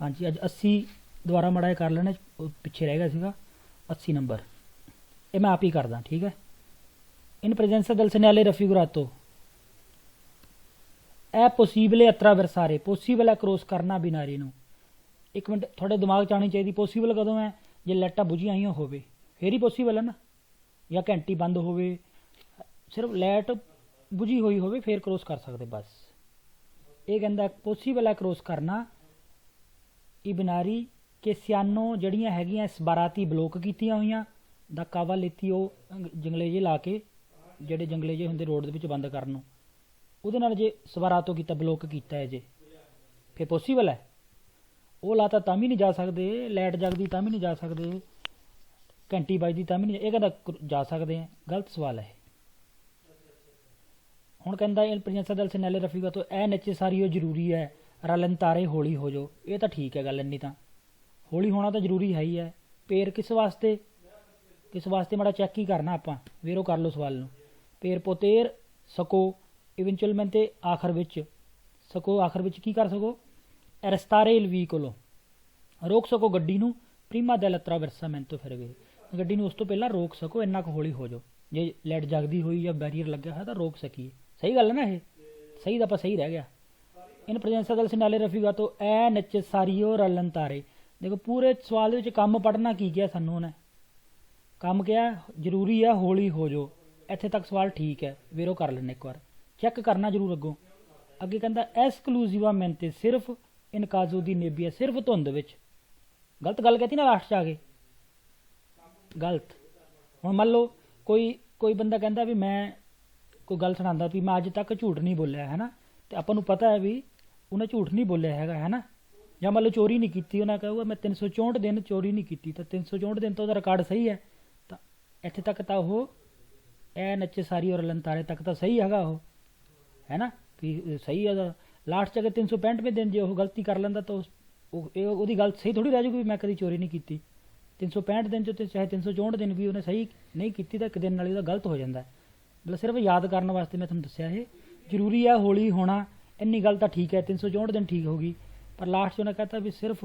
हाँ जी, अज 80 दोबारा माड़ा कर लेना, पिछे रह गया सीगा 80 नंबर। ये मैं आप ही करदा, ठीक है। इन प्रेजेंस दल सन्याले रफिगुरातो ए पॉसीबल है अत्रा वरसारे, पॉसीबल है क्रॉस करना बिनारी नू। एक मिनट थोड़े दिमाग च आनी चाहिए, पॉसीबल कदों है जे लाइटां बुझियां होइयां होवे फिर ही पॉसीबल है ना, या घंटी बंद होवे, सिर्फ लाइट बुझी हुई होवे फिर क्रॉस कर सकते बस। ये कहंदा पॉसीबल है क्रॉस करना ई बिनारी के सियानो जड़ियां हैगियां इस बाराती ब्लॉक कीतियां होइयां दा कावा लेती वो जंगले जे ला के, ਜਿਹੜੇ जंगले जे ਹੁੰਦੇ रोड ਦੇ ਵਿੱਚ ਬੰਦ ਕਰਨ ਨੂੰ, ਉਹਦੇ ਨਾਲ ਜੇ ਸਵਾਰਾਤੋਂ ਕੀਤਾ ਬਲੌਕ ਕੀਤਾ ਹੈ ਜੇ ਫਿਰ ਪੋਸੀਬਲ ਹੈ। ਉਹ ਲਾਤਾ ਤਾਂ ਵੀ ਨਹੀਂ ਜਾ ਸਕਦੇ, ਲਾਈਟ ਜਗਦੀ ਤਾਂ ਵੀ ਨਹੀਂ ਜਾ ਸਕਦੇ, ਘੰਟੀ ਵੱਜਦੀ ਤਾਂ ਵੀ ਨਹੀਂ, ਇਹ ਕਹਿੰਦਾ ਜਾ ਸਕਦੇ ਆ। ਗਲਤ ਸਵਾਲ ਹੈ। ਹੁਣ ਕਹਿੰਦਾ ਇਹ ਪ੍ਰਿੰਸ ਦਲ ਸਨੈਲੇ ਰਫੀਗਾ ਤੋਂ ਇਹ ਨੈਸੈਸਰੀ ਜ਼ਰੂਰੀ ਹੈ, ਰਲਨ ਤਾਰੇ ਹੌਲੀ ਹੋ ਜਾਓ। ਇਹ ਤਾਂ ਠੀਕ ਹੈ ਗੱਲ, ਇੰਨੀ ਤਾਂ ਹੌਲੀ ਹੋਣਾ ਤਾਂ ਜ਼ਰੂਰੀ ਹੈ ਹੀ ਹੈ। ਪੇਰ ਕਿਸ ਵਾਸਤੇ, किस वास्ते माड़ा चेक ही करना आप वेरो कर लो सवाल नूं। पेर पोतेर सको इवेंचुअलमेंट ते आखिर विच सको, आखिर विच की कर सको रस्तारे इल व्हीकलो रोक सको गड्डी नूं प्रीमा दैल अत्रावर्सा मैन तो फिर वे गड्डी नूं उस तो पहला रोक सको, इन्ना क हौली हो जाओ। जे लाइट जगदी हुई या बैरीयर लग्या है तो रोक सकीए। सही गल है ना, ये सही दा सही रह गया। इन प्रेजेंस दल सिनाले रफीगा तो ए नच सारियो रलन तारे। देखो पूरे सवाल विच काम पढ़ना की गया सानू ने, काम क्या जरूरी है हौली हो जाओ। इत्थे तक सवाल ठीक है, वेरो कर लेने एक बार चेक करना जरूर। अगों अगे कहता एक्सक्लूसिवामेंट सिर्फ इनकाजो दी नेबिया, सिर्फ धुंद विच। गलत गल कहती ना लास्ट च आ गए गलत। हुण मान लो कोई बंदा कहता भी मैं कोई गल सुनांदा भी मैं अज तक झूठ नहीं बोलिया है ना, तो आपां नूं पता है भी उन्हें झूठ नहीं बोलिया है ना। ਜਾਂ मान लो चोरी नहीं की, उन्हें कहूगा मैं 364 दिन चोरी नहीं की, तो 364 दिन तो उसका रिकॉर्ड सही है। तो इत्थे तक तो वो ए नच्चे सारी और लंतारे तक तो सही हैगा वो, है ना भी सही है। लास्ट अगर 365वें दिन जो गलती कर लेंदा तो वो गल सही थोड़ी रह जाएगी भी मैं कभी चोरी नहीं की। 365 दिन चो चाहे 364 दिन भी उन्हें सही नहीं की तो एक दिन नाल गलत हो जाता है। मतलब सिर्फ याद करने वास्ते मैं तुहानूं दस्सिया है। जरूरी है हौली होना, इन्नी गल तो ठीक है 364 दिन ठीक होगी, पर लास्ट उन्हें कहता भी सिर्फ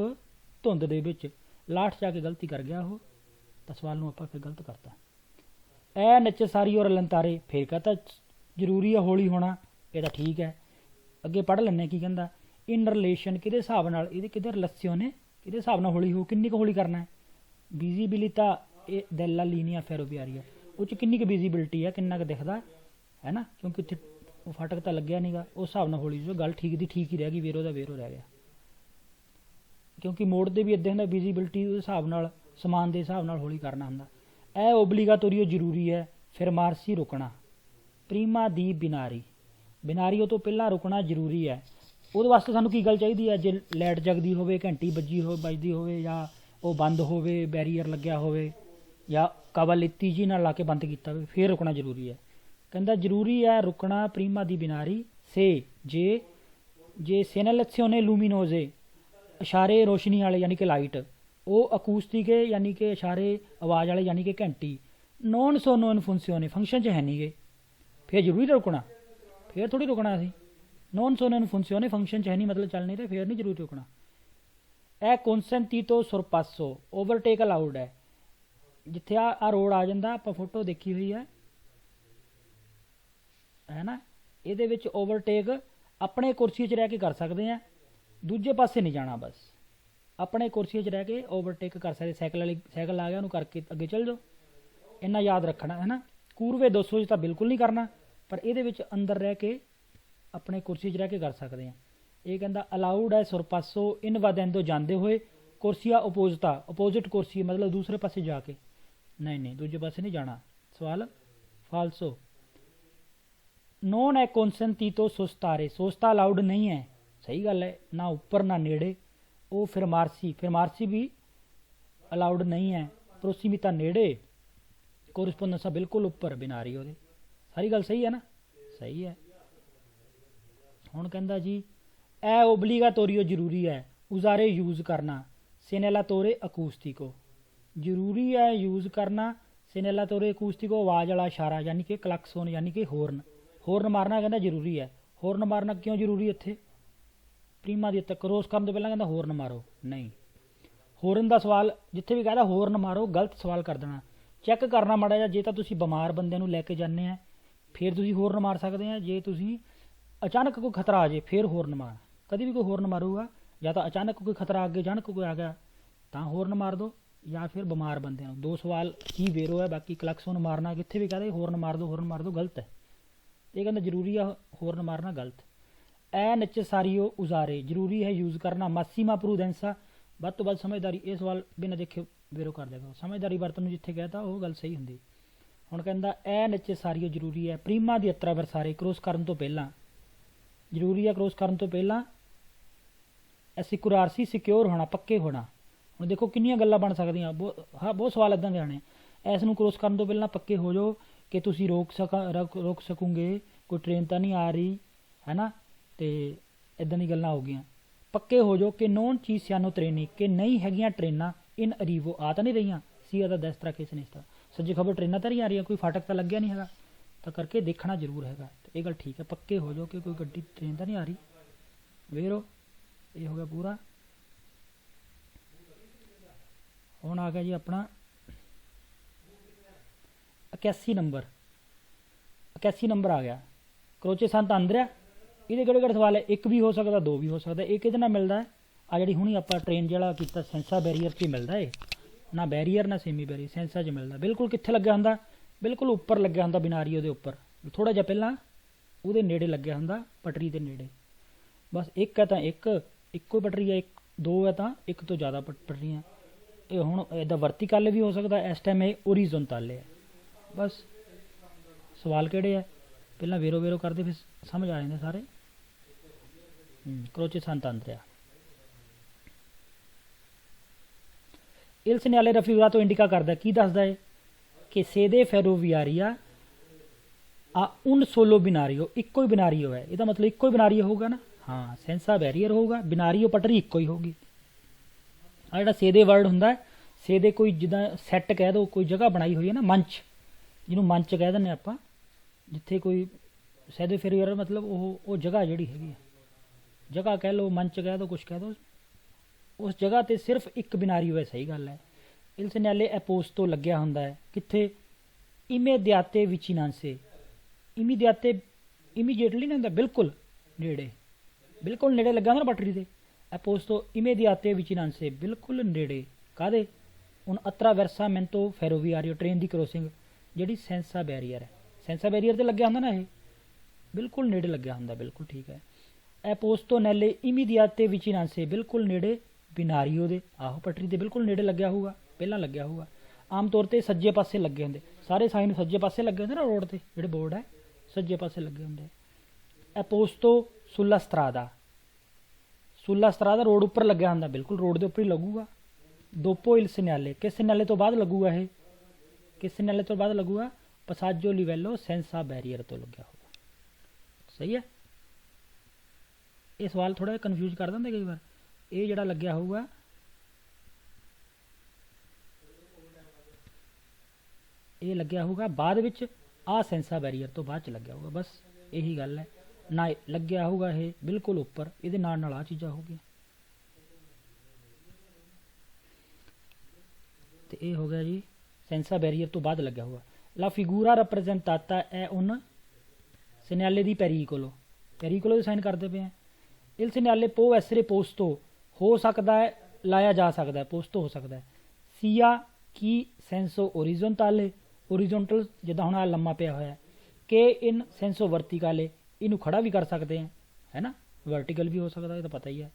धुंद दे विच लास्ट जाके गलती कर गया वो, तो सवाल नूं आपां फिर गलत करता। ए नच्चे सारी और लंतारे फिर कहता जरूरी है हौली होना, ये तो ठीक है। अगे पढ़ लैने की कहंदा इन रिलेशन किहदे हिसाब नाल, इहदे किहदे रिलेशन ने किहदे हिसाब नाल हौली हो, किन्नी क हौली करना है। विजिबिलिटा ए डेला लीनिया फेरोवियारिया, उस किन्नी क विजिबिलिटी है, किन्ना क दिखदा है ना, क्योंकि इत्थे फाटक तो लग्या नहीं गा, उस हिसाब नाल हौली जो गल ठीक दी ठीक ही रह गई, वेरो दा वेरो रह गया। क्योंकि मोड़ दे भी इदां दा विजिबिलिटी उस हिसाब नाल समान के हिसाब नाल हौली करना हुंदा। ए ओबलीगातोरियो जरूरी है, फिर मारसी रुकना प्रीमा दी बिनारी, बिनारी तो पहला रुकना जरूरी है। उहदे वास्ते सानूं की गल चाहिदी है, जे लाइट जगदी होवे, घंटी बजदी होवे, या वो बंद होवे, बैरीयर लग्या होवे, या कवालिती जी नाल ला के बंद कीता होवे, फिर रुकना जरूरी है। कहंदा जरूरी है रुकना प्रीमा दी बिनारी से जे सेनलसियोने लूमिनोजे इशारे रोशनी वाले यानी कि लाइट, वो अकूस्टिक यानी कि इशारे आवाज़ वाले यानी कि घंटी नॉन सोनोन फंक्शन फंक्शन च है नहीं गए, फिर जरूरी रुकना, फिर थोड़ी रुकना असी। नॉन सोनोन फंक्शन च है नहीं, मतलब चल नहीं रहे, फिर नहीं जरूरी रुकना। ए कॉन्सेंटीटो सुरपासो ओवरटेक अलाउड है। जिथे आ रोड आ जाता, आप फोटो देखी हुई है ना, ये ओवरटेक अपने कुर्सी च रह के कर सकते हैं, दूजे पासे नहीं जाना, बस अपने कुर्सी च रह के ओवरटेक कर सकते। साइकिल आ गया उन्होंने करके अगे चल जाओ, इन्ना याद रखना है ना। कूरवे 200 तो बिल्कुल नहीं करना, पर ये अंदर रह के अपने कुर्सी च रह के कर सकते हैं। ये कहता अलाउड है सुरपासो इन वादेंदो जाते हुए कुर्सिया अपोजिटा, अपोजिट कुर्सी मतलब दूसरे पासे जाके, नहीं दूजे पासे नहीं जाना। सवाल फालसो। नॉन है कॉन्सेंटीटो सोस्तारे, सोस्ता अलाउड नहीं है, सही गल है, ना ऊपर ना नेड़े। वो फिर मारसी भी अलाउड नहीं है। प्रोसीमिता नेड़े, कोरिस्पोंडेंस बिल्कुल ऊपर बिनारी वो, सारी गल सही है ना, सही है। हुण कहंदा जी ए ओबलीगातोरियो जरूरी है उजारे यूज़ करना सेनेलातोरे अकूस्टिको, जरूरी है यूज़ करना सेनेलातोरे अकूस्टिको आवाज़ वाला इशारा यानी कि क्लक्सोन यानी कि हॉर्न मारना कहना जरूरी है। हॉर्न मारना क्यों जरूरी इत्थे, ਪ੍ਰੀਮਾ ਦੀ ਇੱਜ਼ਤ ਕਰੋਸ ਕਰਨ ਤੋਂ ਪਹਿਲਾਂ ਕਹਿੰਦਾ ਹੋਰਨ ਮਾਰੋ, ਨਹੀਂ ਹੋਰਨ ਦਾ ਸਵਾਲ ਜਿੱਥੇ ਵੀ ਕਹਿੰਦਾ ਹੋਰਨ ਮਾਰੋ ਗਲਤ ਸਵਾਲ ਕਰ ਦੇਣਾ। ਚੈੱਕ ਕਰਨਾ ਮਾੜਾ ਜਿਹਾ, ਜੇ ਤਾਂ ਤੁਸੀਂ ਬਿਮਾਰ ਬੰਦੇ ਨੂੰ ਲੈ ਕੇ ਜਾਂਦੇ ਆ ਫਿਰ ਤੁਸੀਂ ਹੋਰਨ ਮਾਰ ਸਕਦੇ ਆ, ਜੇ ਤੁਸੀਂ ਅਚਾਨਕ ਕੋਈ ਖਤਰਾ ਆ ਜੇ ਫਿਰ ਹੋਰਨ ਮਾਰ। ਕਦੀ ਵੀ ਕੋਈ ਹੋਰਨ ਮਾਰੂਗਾ ਜਾਂ ਤਾਂ ਅਚਾਨਕ ਕੋਈ ਖਤਰਾ ਅੱਗੇ ਅਚਾਨਕ ਕੋਈ ਆ ਗਿਆ ਤਾਂ ਹੋਰਨ ਮਾਰ ਦਿਓ, ਜਾਂ ਫਿਰ ਬਿਮਾਰ ਬੰਦੇ ਨੂੰ। ਦੋ ਸਵਾਲ ਕੀ ਵੇਰੋ ਹੈ, ਬਾਕੀ ਕਲਕਸਨ ਮਾਰਨਾ ਕਿੱਥੇ ਵੀ ਕਹਦੇ ਹੋਰਨ ਮਾਰ ਦਿਓ ਗਲਤ ਹੈ। ਇਹ ਕਹਿੰਦਾ ਜ਼ਰੂਰੀ ਆ ਹੋਰਨ ਮਾਰਨਾ ਗਲਤ। ਐ ਨੈਚੇਸਾਰੀਓ ਉਜ਼ਾਰੇ ਜ਼ਰੂਰੀ ਹੈ ਯੂਜ਼ ਕਰਨਾ। ਮਾਸੀਮਾ ਪ੍ਰੂਡੈਂਸਾ ਵੱਧ ਤੋਂ ਵੱਧ ਸਮਝਦਾਰੀ। ਇਹ ਸਵਾਲ ਬਿਨਾਂ ਦੇਖੇ ਵੇਰੋ ਕਰ ਦੇਗਾ। ਸਮਝਦਾਰੀ ਵਰਤਨ ਨੂੰ ਜਿੱਥੇ ਕਹਿਤਾ ਉਹ ਗੱਲ ਸਹੀ ਹੁੰਦੀ। ਹੁਣ ਕਹਿੰਦਾ ਐ ਨੈਚੇਸਾਰੀਓ ਜ਼ਰੂਰੀ ਹੈ ਪ੍ਰੀਮਾ ਦੀ ਅਤਰਾ ਵਰਸਾਰੇ ਕ੍ਰੋਸ ਕਰਨ ਤੋਂ ਪਹਿਲਾਂ। ਜ਼ਰੂਰੀ ਹੈ ਕ੍ਰੋਸ ਕਰਨ ਤੋਂ ਪਹਿਲਾਂ ਐਸਿਕੁਰਾਰਸੀ ਸਿਕਿਉਰ ਹੋਣਾ, ਪੱਕੇ ਹੋਣਾ। ਹੁਣ ਦੇਖੋ ਕਿੰਨੀਆਂ ਗੱਲਾਂ ਬਣ ਸਕਦੀਆਂ, ਬਹੁਤ ਸਵਾਲ ਇੱਦਾਂ ਦੇ ਆਣੇ। ਇਸ ਨੂੰ ਕ੍ਰੋਸ ਕਰਨ ਤੋਂ ਪਹਿਲਾਂ ਪੱਕੇ ਹੋ ਜਾਓ ਕਿ ਤੁਸੀਂ ਰੋਕ ਸਕੋਗੇ, ਕੋਈ ਟ੍ਰੇਨ ਤਾਂ ਨਹੀਂ ਆ ਰਹੀ ਹੈ ਨਾ, ਅਤੇ ਇੱਦਾਂ ਦੀ ਗੱਲਾਂ ਹੋ ਗਈਆਂ। ਪੱਕੇ ਹੋ ਜਾਓ ਕਿ ਨੋਨ ਚੀਜ਼ ਸਿਆਨੋ ਟ੍ਰੇਨੀ, ਕਿ ਨਹੀਂ ਹੈਗੀਆਂ ਟ੍ਰੇਨਾਂ ਇਨ ਅਰੀਵੋ, ਆ ਤਾਂ ਨਹੀਂ ਰਹੀਆਂ ਸੀ ਦਾ ਦਸਤਰਾ ਕੇਸ ਨਹੀਂ ਤਾਂ ਸੱਜੇ ਖਬਰ ਟ੍ਰੇਨਾਂ ਤਾਂ ਨਹੀਂ ਆ ਰਹੀਆਂ, ਕੋਈ ਫਾਟਕ ਤਾਂ ਲੱਗਿਆ ਨਹੀਂ ਹੈਗਾ, ਤਾਂ ਕਰਕੇ ਦੇਖਣਾ ਜ਼ਰੂਰ ਹੈਗਾ। ਇਹ ਗੱਲ ਠੀਕ ਹੈ, ਪੱਕੇ ਹੋ ਜਾਓ ਕਿ ਕੋਈ ਗੱਡੀ ਟ੍ਰੇਨ ਤਾਂ ਨਹੀਂ ਆ ਰਹੀ। ਵੇਰੋ ਇਹ ਹੋ ਗਿਆ ਪੂਰਾ। ਹੁਣ ਆ ਗਿਆ ਜੀ ਆਪਣਾ 81 ਨੰਬਰ। 81 ਨੰਬਰ ਆ ਗਿਆ। ਕਰੋਚੇ ਸੰਤ ਆਂਦਰਿਆ। ਇਹਦੇ ਕਿਹੜੇ ਸਵਾਲ ਹੈ? ਇੱਕ ਵੀ ਹੋ ਸਕਦਾ, ਦੋ ਵੀ ਹੋ ਸਕਦਾ। ਇਹ ਕਿਹਦੇ ਨਾਲ ਮਿਲਦਾ ਹੈ? ਆ ਜਿਹੜੀ ਹੁਣੀ ਆਪਾਂ ਟ੍ਰੇਨ ਜਿਹੜਾ ਕੀਤਾ ਸੈਂਸਾ ਬੈਰੀਅਰ 'ਚ ਹੀ ਮਿਲਦਾ ਇਹ, ਨਾ ਬੈਰੀਅਰ ਨਾ ਸੈਮੀ ਬੈਰੀਅਰ, ਸੈਂਸਾ 'ਚ ਮਿਲਦਾ। ਬਿਲਕੁਲ ਕਿੱਥੇ ਲੱਗਿਆ ਹੁੰਦਾ? ਬਿਲਕੁਲ ਉੱਪਰ ਲੱਗਿਆ ਹੁੰਦਾ ਬਿਨਾਰੀ ਉਹਦੇ ਉੱਪਰ, ਥੋੜ੍ਹਾ ਜਿਹਾ ਪਹਿਲਾਂ ਉਹਦੇ ਨੇੜੇ ਲੱਗਿਆ ਹੁੰਦਾ, ਪਟਰੀ ਦੇ ਨੇੜੇ। ਬਸ ਇੱਕ ਹੈ ਤਾਂ ਇੱਕੋ ਪਟਰੀ ਹੈ, ਦੋ ਹੈ ਤਾਂ ਇੱਕ ਤੋਂ ਜ਼ਿਆਦਾ ਪਟਰੀਆਂ। ਇਹ ਹੁਣ ਇਹਦਾ ਵਰਤੀਕਲ ਵੀ ਹੋ ਸਕਦਾ, ਇਸ ਟਾਈਮ ਇਹ ਓਰੀਜ਼ੋਨਟਲ ਹੈ। ਬਸ ਸਵਾਲ ਕਿਹੜੇ ਹੈ ਪਹਿਲਾਂ ਵੇਰੋ ਕਰਦੇ ਫਿਰ ਸਮਝ ਆ ਜਾਂਦੇ ਸਾਰੇ। ਕਰੋਚੇ ਸੰਤ ਆਂਦਰਿਆ। ਇਲ ਸੈਨਾਲੇ ਰਫੀਗਰਾ ਤੋਂ ਇੰਡੀਕਾ ਕਰਦਾ, ਕੀ ਦੱਸਦਾ ਹੈ ਕਿ ਸੇਦੇ ਫੈਰੋਵੀਆਰੀਆ ਆ ਉਨ ਸੋਲੋ ਬਿਨਾਰੀਓ, ਇੱਕੋ ਹੀ ਬਿਨਾਰੀਓ ਹੈ। ਇਹਦਾ ਮਤਲਬ ਇੱਕੋ ਹੀ ਬਿਨਾਰੀਓ ਹੋਊਗਾ ਨਾ। ਹਾਂ, ਸੈਂਸਾ ਬੈਰੀਅਰ ਹੋਊਗਾ, ਬਿਨਾਰੀਓ ਪਟਰੀ ਇੱਕੋ ਹੀ ਹੋਊਗੀ। ਆ ਜਿਹੜਾ ਸੇਦੇ ਵਰਡ ਹੁੰਦਾ ਹੈ, ਸੇਦੇ ਕੋਈ ਜਿੱਦਾਂ ਸੈੱਟ ਕਹਿ ਦਿਓ, ਕੋਈ ਜਗ੍ਹਾ ਬਣਾਈ ਹੋਈ ਹੈ ਨਾ, ਮੰਚ, ਜਿਹਨੂੰ ਮੰਚ ਕਹਿ ਦਿੰਦੇ ਆਪਾਂ, ਜਿੱਥੇ ਕੋਈ ਸੇਦੇ ਫੈਰੋਵੀਆਰ ਮਤਲਬ ਉਹ ਜਗ੍ਹਾ ਜਿਹੜੀ ਹੈਗੀ ਆ, ਜਗ੍ਹਾ ਕਹਿ ਲਓ, ਮੰਚ ਕਹਿ ਦਿਓ, ਕੁਛ ਕਹਿ ਦਿਓ, ਉਸ ਜਗ੍ਹਾ 'ਤੇ ਸਿਰਫ ਇੱਕ ਬਿਨਾਰੀ ਹੋਵੇ। ਸਹੀ ਗੱਲ ਹੈ। ਇਲ ਸੈਨਾਲੇ ਐਪੋਸਟੋ ਲੱਗਿਆ ਹੁੰਦਾ ਹੈ ਕਿੱਥੇ? ਇਮੀਡੀਆਤੇ ਵਿਚਿਨਾਂਸੇ। ਇਮੀਡੀਏਟਲੀ ਨਹੀਂ ਹੁੰਦਾ, ਬਿਲਕੁਲ ਨੇੜੇ, ਬਿਲਕੁਲ ਨੇੜੇ ਲੱਗਾ ਹੁੰਦਾ ਨਾ ਪਟਰੀ ਦੇ। ਐਪੋਸਟੋ ਇਮੀਡੀਆਤੇ ਵਿਚਿਨਾਂਸੇ, ਬਿਲਕੁਲ ਨੇੜੇ। ਕਾਹਦੇ? ਹੁਣ ਅਤਰਾ ਵੈਰਸਾਮੈਂਟੋ ਫੈਰੋਵੀਆਰੀਓ, ਟ੍ਰੇਨ ਦੀ ਕਰੋਸਿੰਗ ਜਿਹੜੀ ਸੈਂਸਾ ਬੈਰੀਅਰ ਹੈ, ਸੈਂਸਾ ਬੈਰੀਅਰ 'ਤੇ ਲੱਗਿਆ ਹੁੰਦਾ ਨਾ, ਇਹ ਬਿਲਕੁਲ ਨੇੜੇ ਲੱਗਿਆ ਹੁੰਦਾ। ਬਿਲਕੁਲ ਠੀਕ ਹੈ। ਐਪੋਸਟੋ ਨੈਲੇ ਇਮੀਡੀਆਤੇ ਵਿਚਿਨਾਂਸੇ, ਬਿਲਕੁਲ ਨੇੜੇ ਬਿਨਾਰੀਓ ਦੇ। ਆਹੋ, ਪਟਰੀ ਦੇ ਬਿਲਕੁਲ ਨੇੜੇ ਲੱਗਿਆ ਹੋਊਗਾ, ਪਹਿਲਾਂ ਲੱਗਿਆ ਹੋਊਗਾ। ਆਮ ਤੌਰ 'ਤੇ ਸੱਜੇ ਪਾਸੇ ਲੱਗੇ ਹੁੰਦੇ, ਸਾਰੇ ਸਾਈਨ ਸੱਜੇ ਪਾਸੇ ਲੱਗੇ ਹੁੰਦੇ ਨਾ, ਰੋਡ 'ਤੇ ਜਿਹੜੇ ਬੋਰਡ ਹੈ ਸੱਜੇ ਪਾਸੇ ਲੱਗੇ ਹੁੰਦੇ। ਐਪੋਸਟੋ ਸੁਲਾ ਸਤਰਾਦਾ, ਸੁਲਾ ਸਤਰਾਦਾ ਰੋਡ ਉੱਪਰ ਲੱਗਿਆ ਹੁੰਦਾ, ਬਿਲਕੁਲ ਰੋਡ ਦੇ ਉੱਪਰ ਹੀ ਲੱਗੂਗਾ। ਦੋਪੋ ਇਲ ਸੈਨਾਲੇ, ਕਿਸ ਸੈਨਾਲੇ ਤੋਂ ਬਾਅਦ ਲੱਗੂਗਾ ਇਹ? ਕਿਸ ਸੈਨਾਲੇ ਤੋਂ ਬਾਅਦ ਲੱਗੂਗਾ? ਪਸਾਜੋ ਲਿਵੈਲੋ ਸੈਂਸਾ ਬੈਰੀਅਰ ਤੋਂ ਲੱਗਿਆ ਹੋਊਗਾ। ਸਹੀ ਹੈ। ਇਹ ਸਵਾਲ ਥੋੜ੍ਹਾ ਜਿਹਾ ਕਨਫਿਊਜ਼ ਕਰ ਦਿੰਦੇ ਕਈ ਵਾਰ। ਇਹ ਜਿਹੜਾ ਲੱਗਿਆ ਹੋਊਗਾ ਇਹ ਲੱਗਿਆ ਹੋਊਗਾ ਬਾਅਦ ਵਿੱਚ, ਆਹ ਸੈਂਸਾ ਬੈਰੀਅਰ ਤੋਂ ਬਾਅਦ 'ਚ ਲੱਗਿਆ ਹੋਊਗਾ। ਬਸ ਇਹੀ ਗੱਲ ਹੈ ਨਾ, ਲੱਗਿਆ ਹੋਊਗਾ ਇਹ ਬਿਲਕੁਲ ਉੱਪਰ, ਇਹਦੇ ਨਾਲ ਆਹ ਚੀਜ਼ਾਂ ਹੋ ਗਈਆਂ। ਤੇ ਇਹ ਹੋ ਗਿਆ ਜੀ ਸੈਂਸਾ ਬੈਰੀਅਰ ਤੋਂ ਬਾਅਦ ਲੱਗਿਆ ਹੋਊਗਾ। ਲਾ ਫਿਗੂਰਾ ਰੈਪਰੈਜ਼ੈਂਟਾਤਾ ਹੈ ਉਨ ਸੈਨਾਲੇ ਦੀ ਪੈਰੀਕੋਲੋ ਦੇ ਸਾਈਨ ਕਰਦੇ ਪਏ ਆ। ਇਲ ਸੈਨਾਲੇ ਪੋ ਐਸਰੇ ਪੋਸਟੋ ਹੋ ਸਕਦਾ ਹੈ, ਲਾਇਆ ਜਾ ਸਕਦਾ ਹੈ, ਪੋਸਟੋ ਹੋ ਸਕਦਾ ਹੈ। ਸੀਆ ਕੀ ਸੈਂਸੋ ਓਰੀਜ਼ੋਨਟਾਲੇ, ਓਰੀਜ਼ੋਨਟਲ ਜਿੱਦਾਂ ਹੁਣ ਆ ਲੰਮਾ ਪਿਆ ਹੋਇਆ। ਕੇ ਇਨ ਸੈਂਸੋ ਵਰਟੀਕਾਲੇ, ਇਹਨੂੰ ਖੜਾ ਵੀ ਕਰ ਸਕਦੇ ਆ, ਹੈ ਨਾ, ਵਰਟੀਕਲ ਵੀ ਹੋ ਸਕਦਾ, ਇਹ ਤਾਂ ਪਤਾ ਹੀ ਹੈ।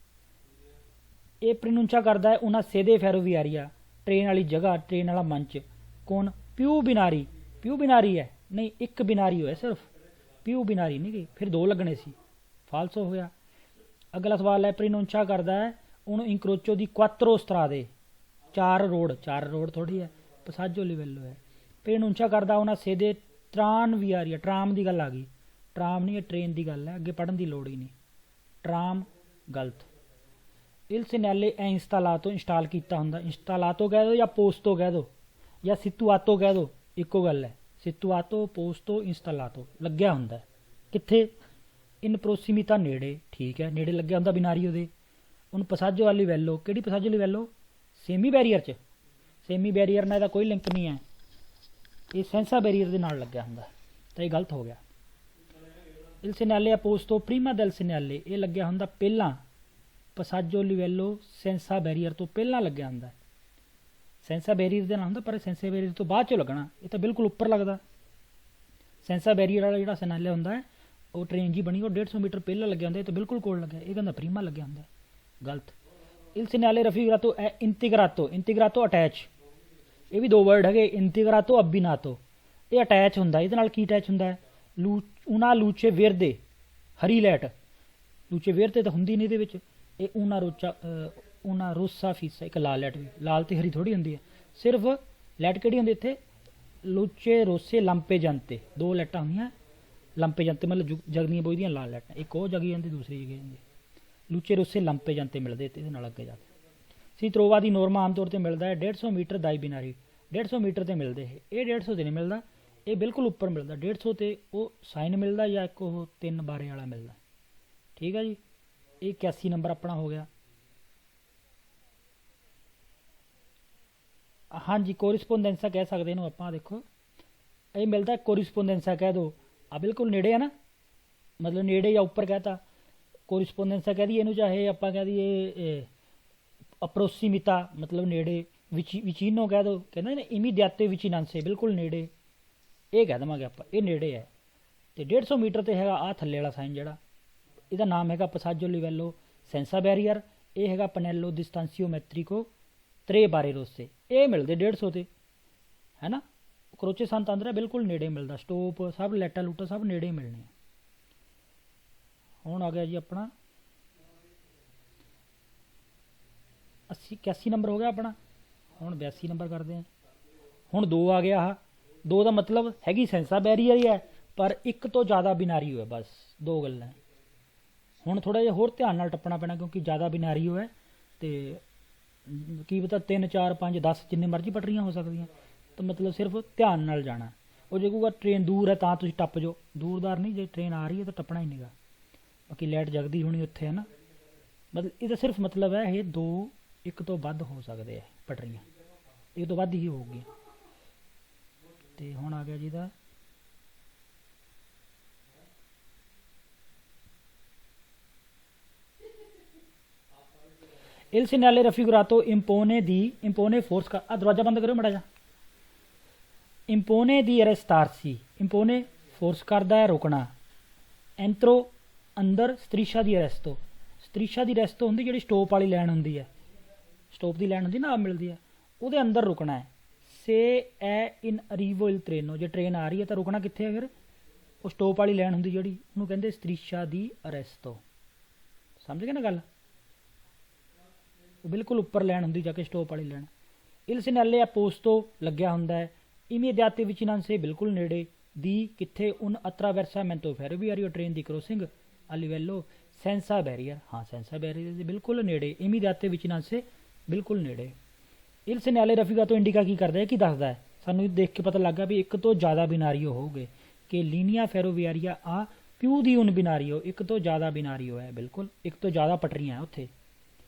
ਇਹ ਪ੍ਰਨੁੰਚਾ ਕਰਦਾ ਹੈ ਉਹਨਾਂ ਸੇਦੇ ਫੈਰੋਵੀਆਰੀਆ, ਟ੍ਰੇਨ ਵਾਲੀ ਜਗ੍ਹਾ, ਟ੍ਰੇਨ ਵਾਲਾ ਮੰਚ। ਕੌਣ? ਪਿਊ ਬਿਨਾਰੀ, ਪਿਊ ਬਿਨਾਰੀ ਹੈ ਨਹੀਂ, ਇੱਕ ਬਿਨਾਰੀ ਹੋਇਆ ਸਿਰਫ, ਪਿਊ ਬਿਨਾਰੀ ਨਹੀਂ ਗਈ, ਫਿਰ ਦੋ ਲੱਗਣੇ ਸੀ, ਫਾਲਸੋ ਹੋਇਆ। ਅਗਲਾ ਸਵਾਲ ਹੈ ਪ੍ਰਨੁੰਚਾ ਕਰਦਾ ਹੈ ਉਹਨੂੰ ਇੰਕਰੋਚੋ ਦੀ ਕੁਆਤਰੋ ਸਤਰਾਦੇ, ਚਾਰ ਰੋਡ ਥੋੜ੍ਹੀ ਹੈ, ਪਸਾਜੋ ਲਿਵੈਲੋ ਹੈ। ਪ੍ਰਨੁੰਚਾ ਕਰਦਾ ਉਹਨਾਂ ਸੇਦੇ ਟਰਾਨ ਵੀਆਰੀਆ, ਟਰਾਮ ਦੀ ਗੱਲ ਆ ਗਈ, ਟਰਾਮ ਨਹੀਂ, ਇਹ ਟ੍ਰੇਨ ਦੀ ਗੱਲ ਹੈ, ਅੱਗੇ ਪੜ੍ਹਨ ਦੀ ਲੋੜ ਹੀ ਨਹੀਂ। ਟਰਾਮ ਗਲਤ। ਇਲ ਸੈਨਾਲੇ ਐ ਇੰਸਟਾਲਾਤੋ, ਇੰਸਟਾਲ ਕੀਤਾ ਹੁੰਦਾ, ਇੰਸਟਾਲਾਤੋ ਕਹਿ ਦਿਓ ਜਾਂ ਪੋਸਟੋ ਕਹਿ ਦਿਓ ਜਾਂ ਸਿਤੂਆਤੋ ਕਹਿ ਦਿਓ, ਇੱਕੋ ਗੱਲ ਹੈ। ਸਿਤੂਆਤੋ, ਪੋਸਟੋ, ਇੰਸਟਾਲਾਤੋ ਲੱਗਿਆ ਹੁੰਦਾ ਕਿੱਥੇ? ਇਨ ਪ੍ਰੋਸੀਮਿਤਾ ਨੇੜੇ, ਠੀਕ ਹੈ, ਨੇੜੇ ਲੱਗਿਆ ਹੁੰਦਾ ਬਿਨਾਰੀ ਉਹਦੇ। ਹੁਣ ਪਸਾਜੋ ਵਾਲੀ ਵੈਲੋ, ਕਿਹੜੀ ਪਸਾਜੋ ਵਾਲੀ ਵੈਲੋ? ਸੇਮੀ ਬੈਰੀਅਰ 'ਚ, ਸੇਮੀ ਬੈਰੀਅਰ ਨਾਲ ਇਹਦਾ ਕੋਈ ਲਿੰਕ ਨਹੀਂ ਹੈ, ਇਹ ਸੈਂਸਾ ਬੈਰੀਅਰ ਦੇ ਨਾਲ ਲੱਗਿਆ ਹੁੰਦਾ, ਤਾਂ ਇਹ ਗਲਤ ਹੋ ਗਿਆ। ਇਲ ਸਿਨਾਲੇ ਅਪੋਸਟੋ ਪ੍ਰੀਮਾ ਦੈਲ ਸਿਨਾਲੇ, ਇਹ ਲੱਗਿਆ ਹੁੰਦਾ ਪਹਿਲਾਂ, ਪਸਾਜੋ ਲਿਵੈਲੋ ਸੈਂਸਾ ਬੈਰੀਅਰ ਤੋਂ ਪਹਿਲਾਂ ਲੱਗਿਆ ਹੁੰਦਾ। ਸੈਂਸਾ ਬੈਰੀਅਰ ਦੇ ਨਾਲ ਹੁੰਦਾ, ਪਰ ਸੈਂਸਾ ਬੈਰੀਅਰ ਤੋਂ ਬਾਅਦ 'ਚੋਂ ਲੱਗਣਾ, ਇਹ ਤਾਂ ਬਿਲਕੁਲ ਉੱਪਰ ਲੱਗਦਾ। ਸੈਂਸਾ ਬੈਰੀਅਰ ਵਾਲਾ ਜਿਹੜਾ ਸਿਨਾਲੇ ਹੁੰਦਾ ਹੈ, ਉਹ ਟ੍ਰੇਨ ਜੀ ਬਣੀ, ਉਹ 150 ਮੀਟਰ ਪਹਿਲਾਂ ਲੱਗਿਆ ਹੁੰਦਾ, ਇਹ ਤਾਂ ਬਿਲਕੁਲ ਕੋਲ ਲੱਗਿਆ, ਇਹ ਕਹਿੰਦਾ ਪ੍ਰੀਮਾ ਲੱਗਿਆ ਹੁੰਦਾ, ਗਲਤ। ਇਲ ਸਿਨਾਲੇ ਰਫੀਗਰਾਤੋ ਐ ਇੰਤੀਗਰਾਤੋ, ਇੰਤੀਗਰਾਤੋ ਅਟੈਚ, ਇਹ ਵੀ ਦੋ ਵਰਡ ਹੈਗੇ, ਇੰਤੀਗਰਾਤੋ ਅਬੀਨਾਤੋ, ਇਹ ਅਟੈਚ ਹੁੰਦਾ, ਇਹਦੇ ਨਾਲ ਕੀ ਅਟੈਚ ਹੁੰਦਾ ਹੈ? ਊਨਾ ਲੂਚੇ ਵੇਰਦੇ, ਹਰੀ ਲੈਟ, ਲੂਚੇ ਵੇਰਦੇ ਤਾਂ ਹੁੰਦੀ ਨਹੀਂ ਇਹਦੇ ਵਿੱਚ, ਇਹ ਊਨਾ ਰੋਸਾ ਫੀਸਾ, ਇੱਕ ਲਾਲ ਲੈਟ ਵੀ, ਲਾਲ ਤੇ ਹਰੀ ਥੋੜੀ ਹੁੰਦੀ ਹੈ, ਸਿਰਫ ਲੈਟ ਕਿਹੜੀ ਹੁੰਦੀ ਇੱਥੇ? ਲੂਚੇ ਰੋਸੇ ਲੰਪੇ ਜਾਂਤੇ, ਦੋ ਲੈਟਾਂ ਹੁੰਦੀਆਂ, ਲੰਪੇ ਜਾਂਤੇ ਮਤਲਬ ਜਗਦੀਆਂ ਬੋਝਦੀਆਂ ਲਾਲ ਲੈਟਾਂ, ਇੱਕ ਉਹ ਜਗੀ ਜਾਂਦੀ, ਦੂਸਰੀ ਜਗੀ ਜਾਂਦੀ। ਲੂਚੇ ਰੋਸੇ ਲੰਪੇ ਜਾਂਤੇ ਮਿਲਦੇ ਇਹਦੇ ਨਾਲ ਅੱਗੇ ਜਾ ਕੇ। ਸੀ ਤਰੋਵਾ ਦੀ ਨੋਰਮਾ ਆਮ ਤੌਰ 'ਤੇ ਮਿਲਦਾ ਹੈ 150 ਮੀਟਰ ਦਾਈ ਬਿਨਾਰੀ, 150 ਮੀਟਰ 'ਤੇ ਮਿਲਦੇ ਇਹ 150 'ਤੇ ਨਹੀਂ ਮਿਲਦਾ, ਇਹ ਬਿਲਕੁਲ ਉੱਪਰ ਮਿਲਦਾ 150 'ਤੇ, ਉਹ ਸਾਈਨ ਮਿਲਦਾ ਜਾਂ ਇੱਕ ਉਹ 3 ਬਾਰੇ ਵਾਲਾ ਮਿਲਦਾ, ਠੀਕ ਹੈ ਜੀ। ਇਹ 81 ਨੰਬਰ ਆਪਣਾ ਹੋ ਗਿਆ। ਹਾਂਜੀ, ਕੋਰਿਸਪੋਂਡੈਂਸਾ ਕਹਿ ਸਕਦੇ ਇਹਨੂੰ ਆਪਾਂ, ਦੇਖੋ ਇਹ ਮਿਲਦਾ ਕੋਰਿਸਪੋਂਡੈਂਸਾ ਕਹਿ ਦਿਓ, ਆ ਬਿਲਕੁਲ ਨੇੜੇ ਹੈ ਨਾ, ਮਤਲਬ ਨੇੜੇ ਜਾਂ ਉੱਪਰ ਕਹਿਤਾ, ਕੋਰਿਸਪੋਂਡੈਂਸਾ ਕਹਿ ਦਈਏ ਇਹਨੂੰ, ਚਾਹੇ ਆਪਾਂ ਕਹਿ ਦਈਏ ਅਪਰੋਸੀਮਿਤਾ ਮਤਲਬ ਨੇੜੇ, ਵਿਚੀਨੋ ਕਹਿ ਦਿਓ, ਕਹਿੰਦੇ ਨੇ ਇਮੀਡੀਆਤੇ ਵਿਚੀਨਾਂਸੇ, ਬਿਲਕੁਲ ਨੇੜੇ, ਇਹ ਕਹਿ ਦੇਵਾਂਗੇ ਆਪਾਂ, ਇਹ ਨੇੜੇ ਹੈ। ਤੇ 150 ਮੀਟਰ 'ਤੇ ਹੈਗਾ ਆਹ ਥੱਲੇ ਵਾਲਾ ਸਾਈਨ ਜਿਹੜਾ, ਇਹਦਾ ਨਾਮ ਹੈਗਾ ਪਸਾਜੋ ਲਿਵੈਲੋ ਸੈਂਸਾ ਬੈਰੀਅਰ, ਇਹ ਹੈਗਾ ਪਨੈਲੋ ਡਿਸਟੈਂਸੀਓ ਮੈਟ੍ਰਿਕੋ त्रे बारे रोसे, ये मिलते 150 ते है ना। क्रोचे संतांद्रा बिल्कुल नेड़े मिलता, स्टोप सब लैटा लूटा सब नेड़े मिलने। हुण आ गया जी अपना 81 नंबर हो गया अपना, हुण 82 नंबर करते हैं। हुण 2 आ गया, आह 2 का मतलब हैगी सेंसा बैरीयर ही है, पर एक तो ज़्यादा बिनारी हो, बस 2 गल्लां। हुण थोड़ा जिहा होर ध्यान नाल टप्पना पैना, क्योंकि ज़्यादा बिनारी हो है तो की पता 3 4 5 10 जिन्ने मर्जी पटरियां हो सकदियां, तो मतलब सिर्फ ध्यान नाल जाना। वो जे कोई ट्रेन दूर है तां तुसीं टप जाओ, दूरदार नहीं, जे ट्रेन आ रही है तो टप्पना ही नहीं गा। बाकी लाइट जगदी होनी उत्थे है ना, मतलब ये सिर्फ मतलब है ये 2 एक तो वध हो सकते हैं पटरियां, एक तो वध ही होगी। तो हुण आ गया जी दा Il segnale raffigurato impone force का दरवाजा बंद करो मड़ा जा। impone di arrestarsi, impone force करदा है रोकना। entro अंदर striscia di arresto, striscia di arresto होंदी जिहड़ी स्टॉप वाली लाइन होंदी है, स्टॉप दी लाइन होंदी ना मिलदी है, ਉਹਦੇ अंदर रुकना है। से è in arrivo il treno, जे ट्रेन आ रही है तो रुकना कित्थे है, फिर वो स्टॉप वाली लाइन होंदी जिहड़ी ਉਹਨੂੰ ਕਹਿੰਦੇ striscia di arresto। समझ गए ना गल, बिल्कुल उपर लैन होंगी जाके स्टॉप वाली लैन। इल सिग्नले अपोस्तो लग्या हुंदा है इमीडियाते विचिनांसे बिल्कुल नेड़े दी किथे उन अट्रावेरसामेंटो फेरोविario ट्रेन दी crossing a livello senza barrier, हाँ सेंसा बैरियर दे बिल्कुल नेड़े इमीडियाते विचिनांसे बिल्कुल नेड़े। इल सिग्नले रफिगातो इंडिका की करदा है कि दसदा है सानू देख के पता लग गया भी एक तो ज़्यादा बिनारियो हो गए कि लीनिया फेरोविaria आ प्यू दी उन बिनारियो, एक तो ज़्यादा बिनारियो है, बिल्कुल एक तो ज़्यादा पटरियां है उत्थे।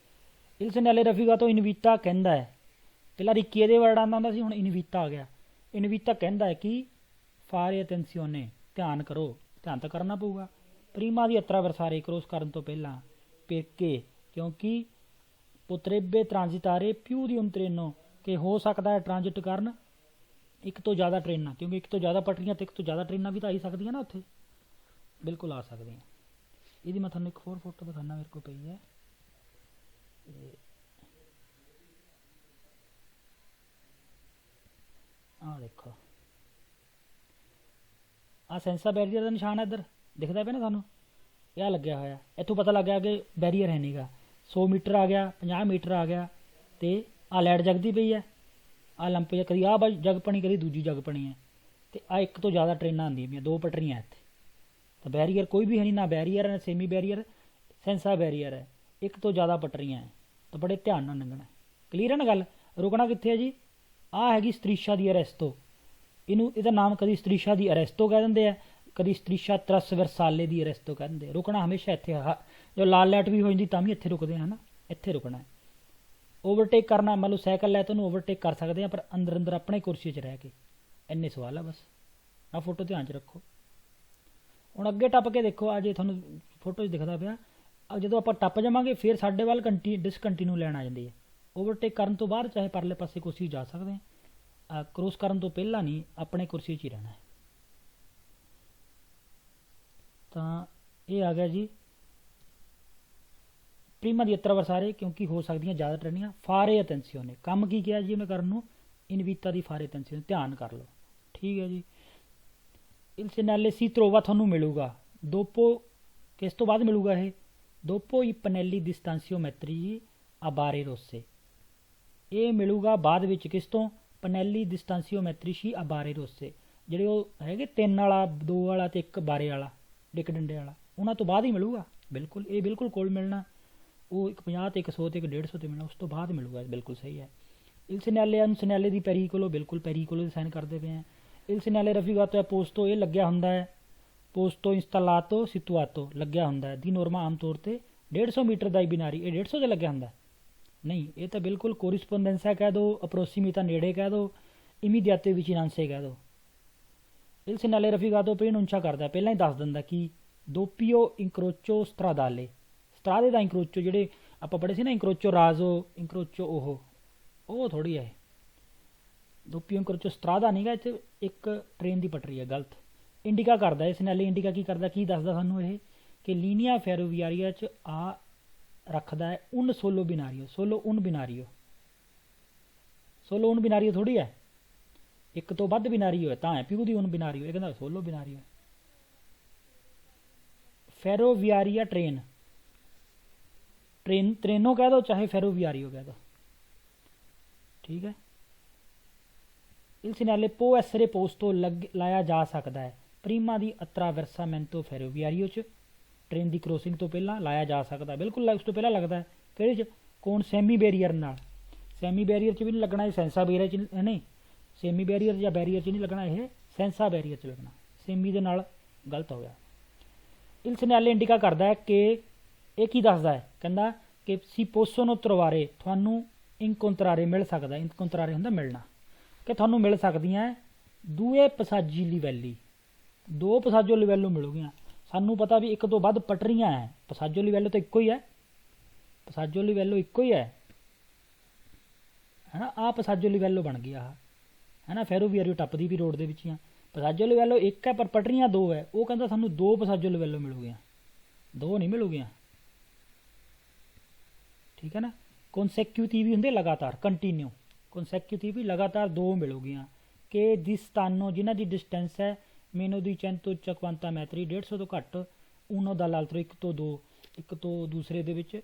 इल सिग्नले रफिगातो इनवीटा कहता है, पहला रिक्की दे वर्ड आंदा सी, हुण इनवीटा आ गया। इनवीटा कहता है कि फारे अटेंशियोने ध्यान करो, ध्यान तो करना पऊगा, प्रीमा दी अट्रावर्सारे क्रॉस करन तो पहला पेके, क्योंकि पोत्रेबे ट्रांजिटारे प्यू दी उन ट्रेनों के हो सकता है ट्रांजिट करन एक तो ज़्यादा ट्रेनां, क्योंकि एक तो ज़्यादा पटरियां तो एक तो ज़्यादा ट्रेनां भी तो आई सकदियां ना उत्थे, बिल्कुल आ सकदियां। इहदी मैं तुहानूं एक होर फोटो दिखाना, मेरे को पई है आ देखो, आ सेंसा बैरीयर का निशान है, इधर दिखता पे ना सानू, यह लग्या होया, इत्थों पता लग गया कि बैरीयर है नहीं गा। 100 मीटर आ गया, 50 मीटर आ गया, तो आ लाइट जगती पई है, आ लंप कदी आ जग पनी कदी दूजी जग पनी है, तो आ एक तो ज़्यादा ट्रेनां आंदियां पियां, 2 पटरियां इत्थे, तो बैरीयर कोई भी है नहीं, ना बैरीयर है सेमी बैरीयर, सेंसा बैरीयर है, एक तो ज़्यादा पटरियां है, तो बड़े ध्यान नाल लंघना। क्लीयर है ना गल। रुकना कित्थे है जी, आ हैगी स्त्रीशा दी अरेस्तो, इनू इहदा नाम कदी स्त्रीशा दी अरेस्तो कह दिंदे आ, ਕਦੀ striscia trasversale ਦੀ ਅਰੈਸਟੋ ਕਹਿੰਦੇ, ਰੁਕਣਾ ਹਮੇਸ਼ਾ ਇੱਥੇ ਜੋ ਲਾਲ ਲਾਈਟ ਵੀ ਹੋ ਜਾਂਦੀ ਤਾਂ ਵੀ ਇੱਥੇ ਰੁਕਦੇ ਹਨ, ਇੱਥੇ ਰੁਕਣਾ ਹੈ। ਓਵਰਟੇਕ ਕਰਨਾ, ਮੰਨ ਲਓ ਸਾਈਕਲ ਲੈ ਤਾਂ ਉਹਨੂੰ ਓਵਰਟੇਕ ਕਰ ਸਕਦੇ ਹਾਂ, ਪਰ ਅੰਦਰ ਅੰਦਰ ਆਪਣੇ ਕੁਰਸੀ 'ਚ ਰਹਿ ਕੇ। ਇੰਨੇ ਸਵਾਲ ਆ ਬਸ, ਆਹ ਫੋਟੋ ਧਿਆਨ 'ਚ ਰੱਖੋ। ਹੁਣ ਅੱਗੇ ਟੱਪ ਕੇ ਦੇਖੋ, ਆ ਜੇ ਤੁਹਾਨੂੰ ਫੋਟੋ 'ਚ ਦਿਖਦਾ ਪਿਆ, ਜਦੋਂ ਆਪਾਂ ਟੱਪ ਜਾਵਾਂਗੇ ਫਿਰ ਸਾਡੇ ਵੱਲ ਡਿਸਕੰਟੀਨਿਊ ਲੈਣ ਆ ਜਾਂਦੀ ਹੈ। ਓਵਰਟੇਕ ਕਰਨ ਤੋਂ ਬਾਅਦ ਚਾਹੇ ਪਰਲੇ ਪਾਸੇ ਕੁਰਸੀ ਜਾ ਸਕਦੇ ਹਾਂ, ਕ੍ਰੋਸ ਕਰਨ ਤੋਂ ਪਹਿਲਾਂ ਨਹੀਂ, ਆਪਣੇ ਕੁਰਸੀ 'ਚ ਹੀ ਰਹਿਣਾ ਹੈ। ਤਾਂ ਇਹ ਆ ਗਿਆ ਜੀ ਪ੍ਰੀਮਾ ਦੀ ਅਤਰਾਵਰਸਾਰੇ, ਕਿਉਂਕਿ ਹੋ ਸਕਦੀਆਂ ਜ਼ਿਆਦਾ ਟ੍ਰੇਨਿੰਗਾਂ। ਫਾਰੇ ਅਟੈਂਸੀਓਨੇ, ਕੰਮ ਕੀ ਕਿਹਾ ਜੀ ਉਹਨੇ ਕਰਨ ਨੂੰ, ਇਨਵੀਤਾ ਦੀ ਫਾਰੇ ਅਟੈਂਸੀਓਨੇ, ਧਿਆਨ ਕਰ ਲਓ, ਠੀਕ ਹੈ ਜੀ। ਇਲ ਸੈਨਾਲੇ ਸੀ ਤਰੋਵਾ ਤੁਹਾਨੂੰ ਮਿਲੂਗਾ ਦੋਪੋ, ਕਿਸ ਤੋਂ ਬਾਅਦ ਮਿਲੂਗਾ ਇਹ, ਦੋਪੋ ਈ ਪਨੈਲੀ ਦੀ ਸਟਾਂਸੀਓਮੈਟਰੀ ਅਬਾਰੇ ਰੋਸੇ, ਇਹ ਮਿਲੂਗਾ ਬਾਅਦ ਵਿੱਚ ਕਿਸ ਤੋਂ, ਪਨੈਲੀ ਦੀ ਸਟਾਂਸੀਓਮੈਟਰੀ ਅਬਾਰੇ ਰੋਸੇ, ਜਿਹੜੇ ਉਹ ਹੈਗੇ 3 ਵਾਲਾ 2 ਵਾਲਾ ਤੇ 1 ਬਾਰੇ ਵਾਲਾ ਡਿੱਕ ਡੰਡੇ ਵਾਲਾ, ਉਹਨਾਂ ਤੋਂ ਬਾਅਦ ਹੀ ਮਿਲੂਗਾ। ਬਿਲਕੁਲ ਇਹ ਬਿਲਕੁਲ ਕੋਲ ਮਿਲਣਾ, ਉਹ 150 ਤੇ 100 ਤੇ 150 ਤੇ ਮਿਲਣਾ, ਉਸ ਤੋਂ ਬਾਅਦ ਮਿਲੂਗਾ, ਬਿਲਕੁਲ ਸਹੀ ਹੈ। ਇਲ ਸੈਨਾਲੇ ਦੀ ਪੈਰੀਕੋਲੋ, ਬਿਲਕੁਲ ਪੈਰੀਕੋਲੋ ਦੀ ਸਾਈਨ ਕਰਦੇ ਪਏ ਆ। ਇਲ ਸੈਨਾਲੇ ਰਫੀਗਾਤੋ ਹੈ ਪੋਸਟੋ, ਇਹ ਲੱਗਿਆ ਹੁੰਦਾ ਹੈ, ਪੋਸਟੋ ਇੰਸਟਾਲਾਤੋ ਸਿਤੁਆਤੋ ਲੱਗਿਆ ਹੁੰਦਾ ਹੈ। ਦੀ ਨੋਰਮਾ ਆਮ ਤੌਰ ਤੇ 150 ਮੀਟਰ ਦਾ ਹੀ ਬਿਨਾਰੀ, ਇਹ 150 ਤੇ ਲੱਗਿਆ ਹੁੰਦਾ ਨਹੀਂ, ਇਹ ਤਾਂ ਬਿਲਕੁਲ ਕੋਰਿਸਪੋਂਡੈਂਸਾ ਕਹਿ ਦਿਓ, ਅਪਰੋਸੀਮੀਤਾ ਨੇੜੇ ਕਹਿ ਦਿਓ, ਇਮੀਡੀਆਤੇ ਵਿਚਿਨਾਂਸੇ ਕਹਿ ਦਿਓ। ਇਲ ਸੈਨਾਲੇ ਰਫੀਗਾਤੋ ਪ੍ਰੀਨੁੰਚਾ ਕਰਦਾ, ਪਹਿਲਾਂ ਹੀ ਦੱਸ ਦਿੰਦਾ ਕਿ ਦੋਪੀਓ ਇੰਕਰੋਚੋ ਸਟਰਾਦਾਲੇ, ਸਟਰਾਦੇ ਦਾ ਇੰਕਰੋਚੋ, ਜਿਹੜੇ ਆਪਾਂ ਪੜ੍ਹੇ ਸੀ ਨਾ, ਇੰਕਰੋਚੋ ਰਾਜ਼ੋ, ਇੰਕਰੋਚੋ ਉਹ ਥੋੜ੍ਹੀ ਹੈ, ਦੋਪੀਓ ਇੰਕਰੋਚੋ ਸਟਰਾਦਾ ਨਹੀਂ ਗਾ, ਇੱਥੇ ਇੱਕ ਟ੍ਰੇਨ ਦੀ ਪਟਰੀ ਹੈ, ਗਲਤ। ਇੰਡੀਕਾ ਕਰਦਾ ਇਸ ਨਾਲੇ, ਇੰਡੀਕਾ ਕੀ ਕਰਦਾ, ਕੀ ਦੱਸਦਾ ਸਾਨੂੰ ਇਹ, ਕਿ ਲੀਨੀਆ ਫੈਰੋਵੀਆਰੀਆ 'ਚ ਆ ਰੱਖਦਾ ਹੈ ਉਨ ਸੋਲੋ ਬਿਨਾਰੀਓ, ਸੋਲੋ ਉਨ ਬਿਨਾਰੀਓ, ਸੋਲੋ ਉਨ ਬਿਨਾਰੀਓ ਥੋੜ੍ਹੀ ਹੈ, ਇੱਕ ਤੋਂ ਵੱਧ ਬਿਨਾਰੀਓ ਹੈ ਤਾਂ ਹੈ ਪਿਊ ਦੀ ਉਨ ਬਿਨਾਰੀਓ, ਇਹ ਕਹਿੰਦਾ ਸੋਲੋ ਬਿਨਾਰੀਓ। ਫੈਰੋਵੀਆਰੀਆ ਟ੍ਰੇਨ, ਟ੍ਰੇਨੋ ਕਹਿ ਦਿਓ ਚਾਹੇ ਫੈਰੋਵੀਆਰੀਓ ਕਹਿ ਦਿਓ, ਠੀਕ ਹੈ। ਇਲ ਸੈਨਾਲੇ ਪੋ ਐਸਰੇ ਪੋਸਟੋ ਲਾਇਆ ਜਾ ਸਕਦਾ ਹੈ ਪ੍ਰੀਮਾ ਦੀ ਅਤਰਾਵਰਸਾਮੈਂਟੋ ਫੈਰੋਵੀਆਰੀਓ 'ਚ, ਟ੍ਰੇਨ ਦੀ ਕ੍ਰੋਸਿੰਗ ਤੋਂ ਪਹਿਲਾਂ ਲਾਇਆ ਜਾ ਸਕਦਾ, ਬਿਲਕੁਲ ਉਸ ਤੋਂ ਪਹਿਲਾਂ ਲੱਗਦਾ ਹੈ। ਕਿਹੜੇ 'ਚ, ਕੌਣ, ਸੈਮੀ ਬੈਰੀਅਰ ਨਾਲ, ਸੈਮੀ ਬੈਰੀਅਰ 'ਚ ਵੀ ਨਹੀਂ ਲੱਗਣਾ, ਇਹ ਸੈਂਸਾ ਬੈਰੀਅਰ 'ਚ ਨਹੀਂ, ਸੈਮੀ ਬੈਰੀਅਰ ਜਾਂ ਬੈਰੀਅਰ 'ਚ ਨਹੀਂ ਲੱਗਣਾ, ਇਹ ਸੈਂਸਾ ਬੈਰੀਅਰ 'ਚ ਲੱਗਣਾ, ਸੈਮੀ ਦੇ ਨਾਲ ਗਲਤ ਹੋ ਗਿਆ। ਇਲ ਸੈਨਾਲੇ ਇੰਡੀਕਾ ਕਰਦਾ ਹੈ ਕਿ ਇਹ ਕੀ ਦੱਸਦਾ ਹੈ, ਕਹਿੰਦਾ ਕਿ ਸੀ ਪੋਸੋਨੋ ਤਰਵਾਰੇ, ਤੁਹਾਨੂੰ ਇਨਕੋਂਤਰਾਰੇ ਮਿਲ ਸਕਦਾ, ਇਨਕੋਂਤਰਾਰੇ ਹੁੰਦਾ ਮਿਲਣਾ, ਕਿ ਤੁਹਾਨੂੰ ਮਿਲ ਸਕਦੀਆਂ ਦੂਏ ਪਸਾਜੀ ਲਿਵੈਲੀ, 2 ਪਸਾਜੋ ਲਿਵੈਲੋ ਮਿਲੂਗੀਆਂ। ਸਾਨੂੰ ਪਤਾ ਵੀ ਇੱਕ ਤੋਂ ਵੱਧ ਪਟਰੀਆਂ ਹੈ, ਪਸਾਜੋ ਲਿਵੈਲੋ ਤਾਂ ਇੱਕੋ ਹੀ ਹੈ, ਪਸਾਜੋ ਲਿਵੈਲੋ ਇੱਕੋ ਹੀ ਹੈ ਨਾ, ਆਹ ਪਸਾਜੋ ਲਿਵੈਲੋ ਬਣ ਗਈ ਆਹ, ਹੈ ਨਾ, ਫੈਰੋਵੀਆਰੀਓ ਟੱਪਦੀ ਵੀ ਰੋਡ ਦੇ ਵਿੱਚ ਹੀ ਆ, ਪਸਾਜੋ ਲਿਵੈਲੋ ਇੱਕ ਹੈ ਪਰ ਪਟਰੀਆਂ 2 ਹੈ, ਉਹ ਕਹਿੰਦਾ ਸਾਨੂੰ 2 ਪਸਾਜੋ ਲਿਵੈਲੋ ਮਿਲੂਗੀਆਂ, 2 ਨਹੀਂ ਮਿਲੂਗੀਆਂ, ਠੀਕ ਹੈ ਨਾ। ਕੌਨਸੈਕਿਊਟਿਵ ਹੁੰਦੇ ਲਗਾਤਾਰ, ਕੰਟੀਨਿਊ, ਕੌਨਸੈਕਿਊਟਿਵ ਲਗਾਤਾਰ 2 ਮਿਲੂਗੀਆਂ। ਕਿ ਦਿਸਤਾਨੋ, ਜਿਨ੍ਹਾਂ ਦੀ ਡਿਸਟੈਂਸ ਹੈ ਮੇਨੋ ਦੀ 150 ਮੈਤਰੀ, 150 ਤੋਂ ਘੱਟ, ਉਨੋ ਦਾ ਲਾਲਤਰੋ 1 ਤੋਂ 2, ਇੱਕ ਤੋਂ ਦੂਸਰੇ ਦੇ ਵਿੱਚ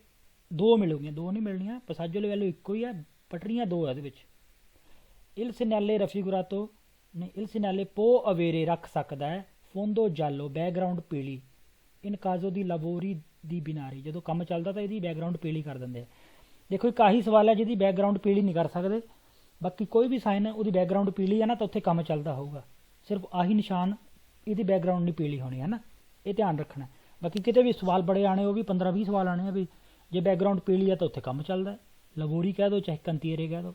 2 ਮਿਲੂਗੀਆਂ, 2 ਨਹੀਂ ਮਿਲਣੀਆਂ, ਪਸਾਜੋ ਲਿਵੈਲੋ ਇੱਕੋ ਹੀ ਹੈ, ਪਟਰੀਆਂ 2 ਹੈ ਇਹਦੇ ਵਿੱਚ। ਇਲ ਸੈਨਾਲੇ ਰਫੀਗੁਰਾਤੋ ਨਹੀਂ, ਇਲ ਸੈਨਾਲੇ ਪੋ ਅਵੇਰੇ ਰੱਖ ਸਕਦਾ ਹੈ ਫੋਂਦੋ ਜਾਲੋ, ਬੈਕਗਰਾਊਂਡ ਪੀਲੀ, ਇਨ ਕਾਜ਼ੋ ਦੀ ਲਾਬੋਰੀ ਦੀ ਬਿਨਾਰੀ, ਜਦੋਂ ਕੰਮ ਚੱਲਦਾ ਤਾਂ ਇਹਦੀ ਬੈਕਗਰਾਊਂਡ ਪੀਲੀ ਕਰ ਦਿੰਦੇ ਆ। ਦੇਖੋ ਇੱਕ ਆਹੀ ਸਵਾਲ ਹੈ ਜਿਹਦੀ ਬੈਕਗਰਾਊਂਡ ਪੀਲੀ ਨਹੀਂ ਕਰ ਸਕਦੇ, ਬਾਕੀ ਕੋਈ ਵੀ ਸਾਈਨ ਹੈ ਉਹਦੀ ਬੈਕਗਰਾਊਂਡ ਪੀਲੀ ਹੈ ਨਾ, ਤਾਂ ਉੱਥੇ ਕੰਮ ਚੱਲਦਾ ਹੋਊਗਾ, ਸਿਰਫ ਆਹੀ ਨਿਸ਼ਾਨ, ਇਹਦੀ ਬੈਕਗਰਾਊਂਡ ਨਹੀਂ ਪੀਲੀ ਹੋਣੀ, ਹੈ ਨਾ, ਇਹ ਧਿਆਨ ਰੱਖਣਾ। ਬਾਕੀ ਕਿਤੇ ਵੀ ਸਵਾਲ ਬੜੇ ਆਣੇ, ਉਹ ਵੀ 15-20 ਸਵਾਲ ਆਣੇ ਆ ਵੀ ਜੇ ਬੈਕਗਰਾਊਂਡ ਪੀਲੀ ਹੈ ਤਾਂ ਉੱਥੇ ਕੰਮ ਚੱਲਦਾ, ਲਬੋਰੀ ਕਹਿ ਦਿਓ ਚਾਹੇ ਕੰਤੀਰੇ ਕਹਿ ਦਿਓ,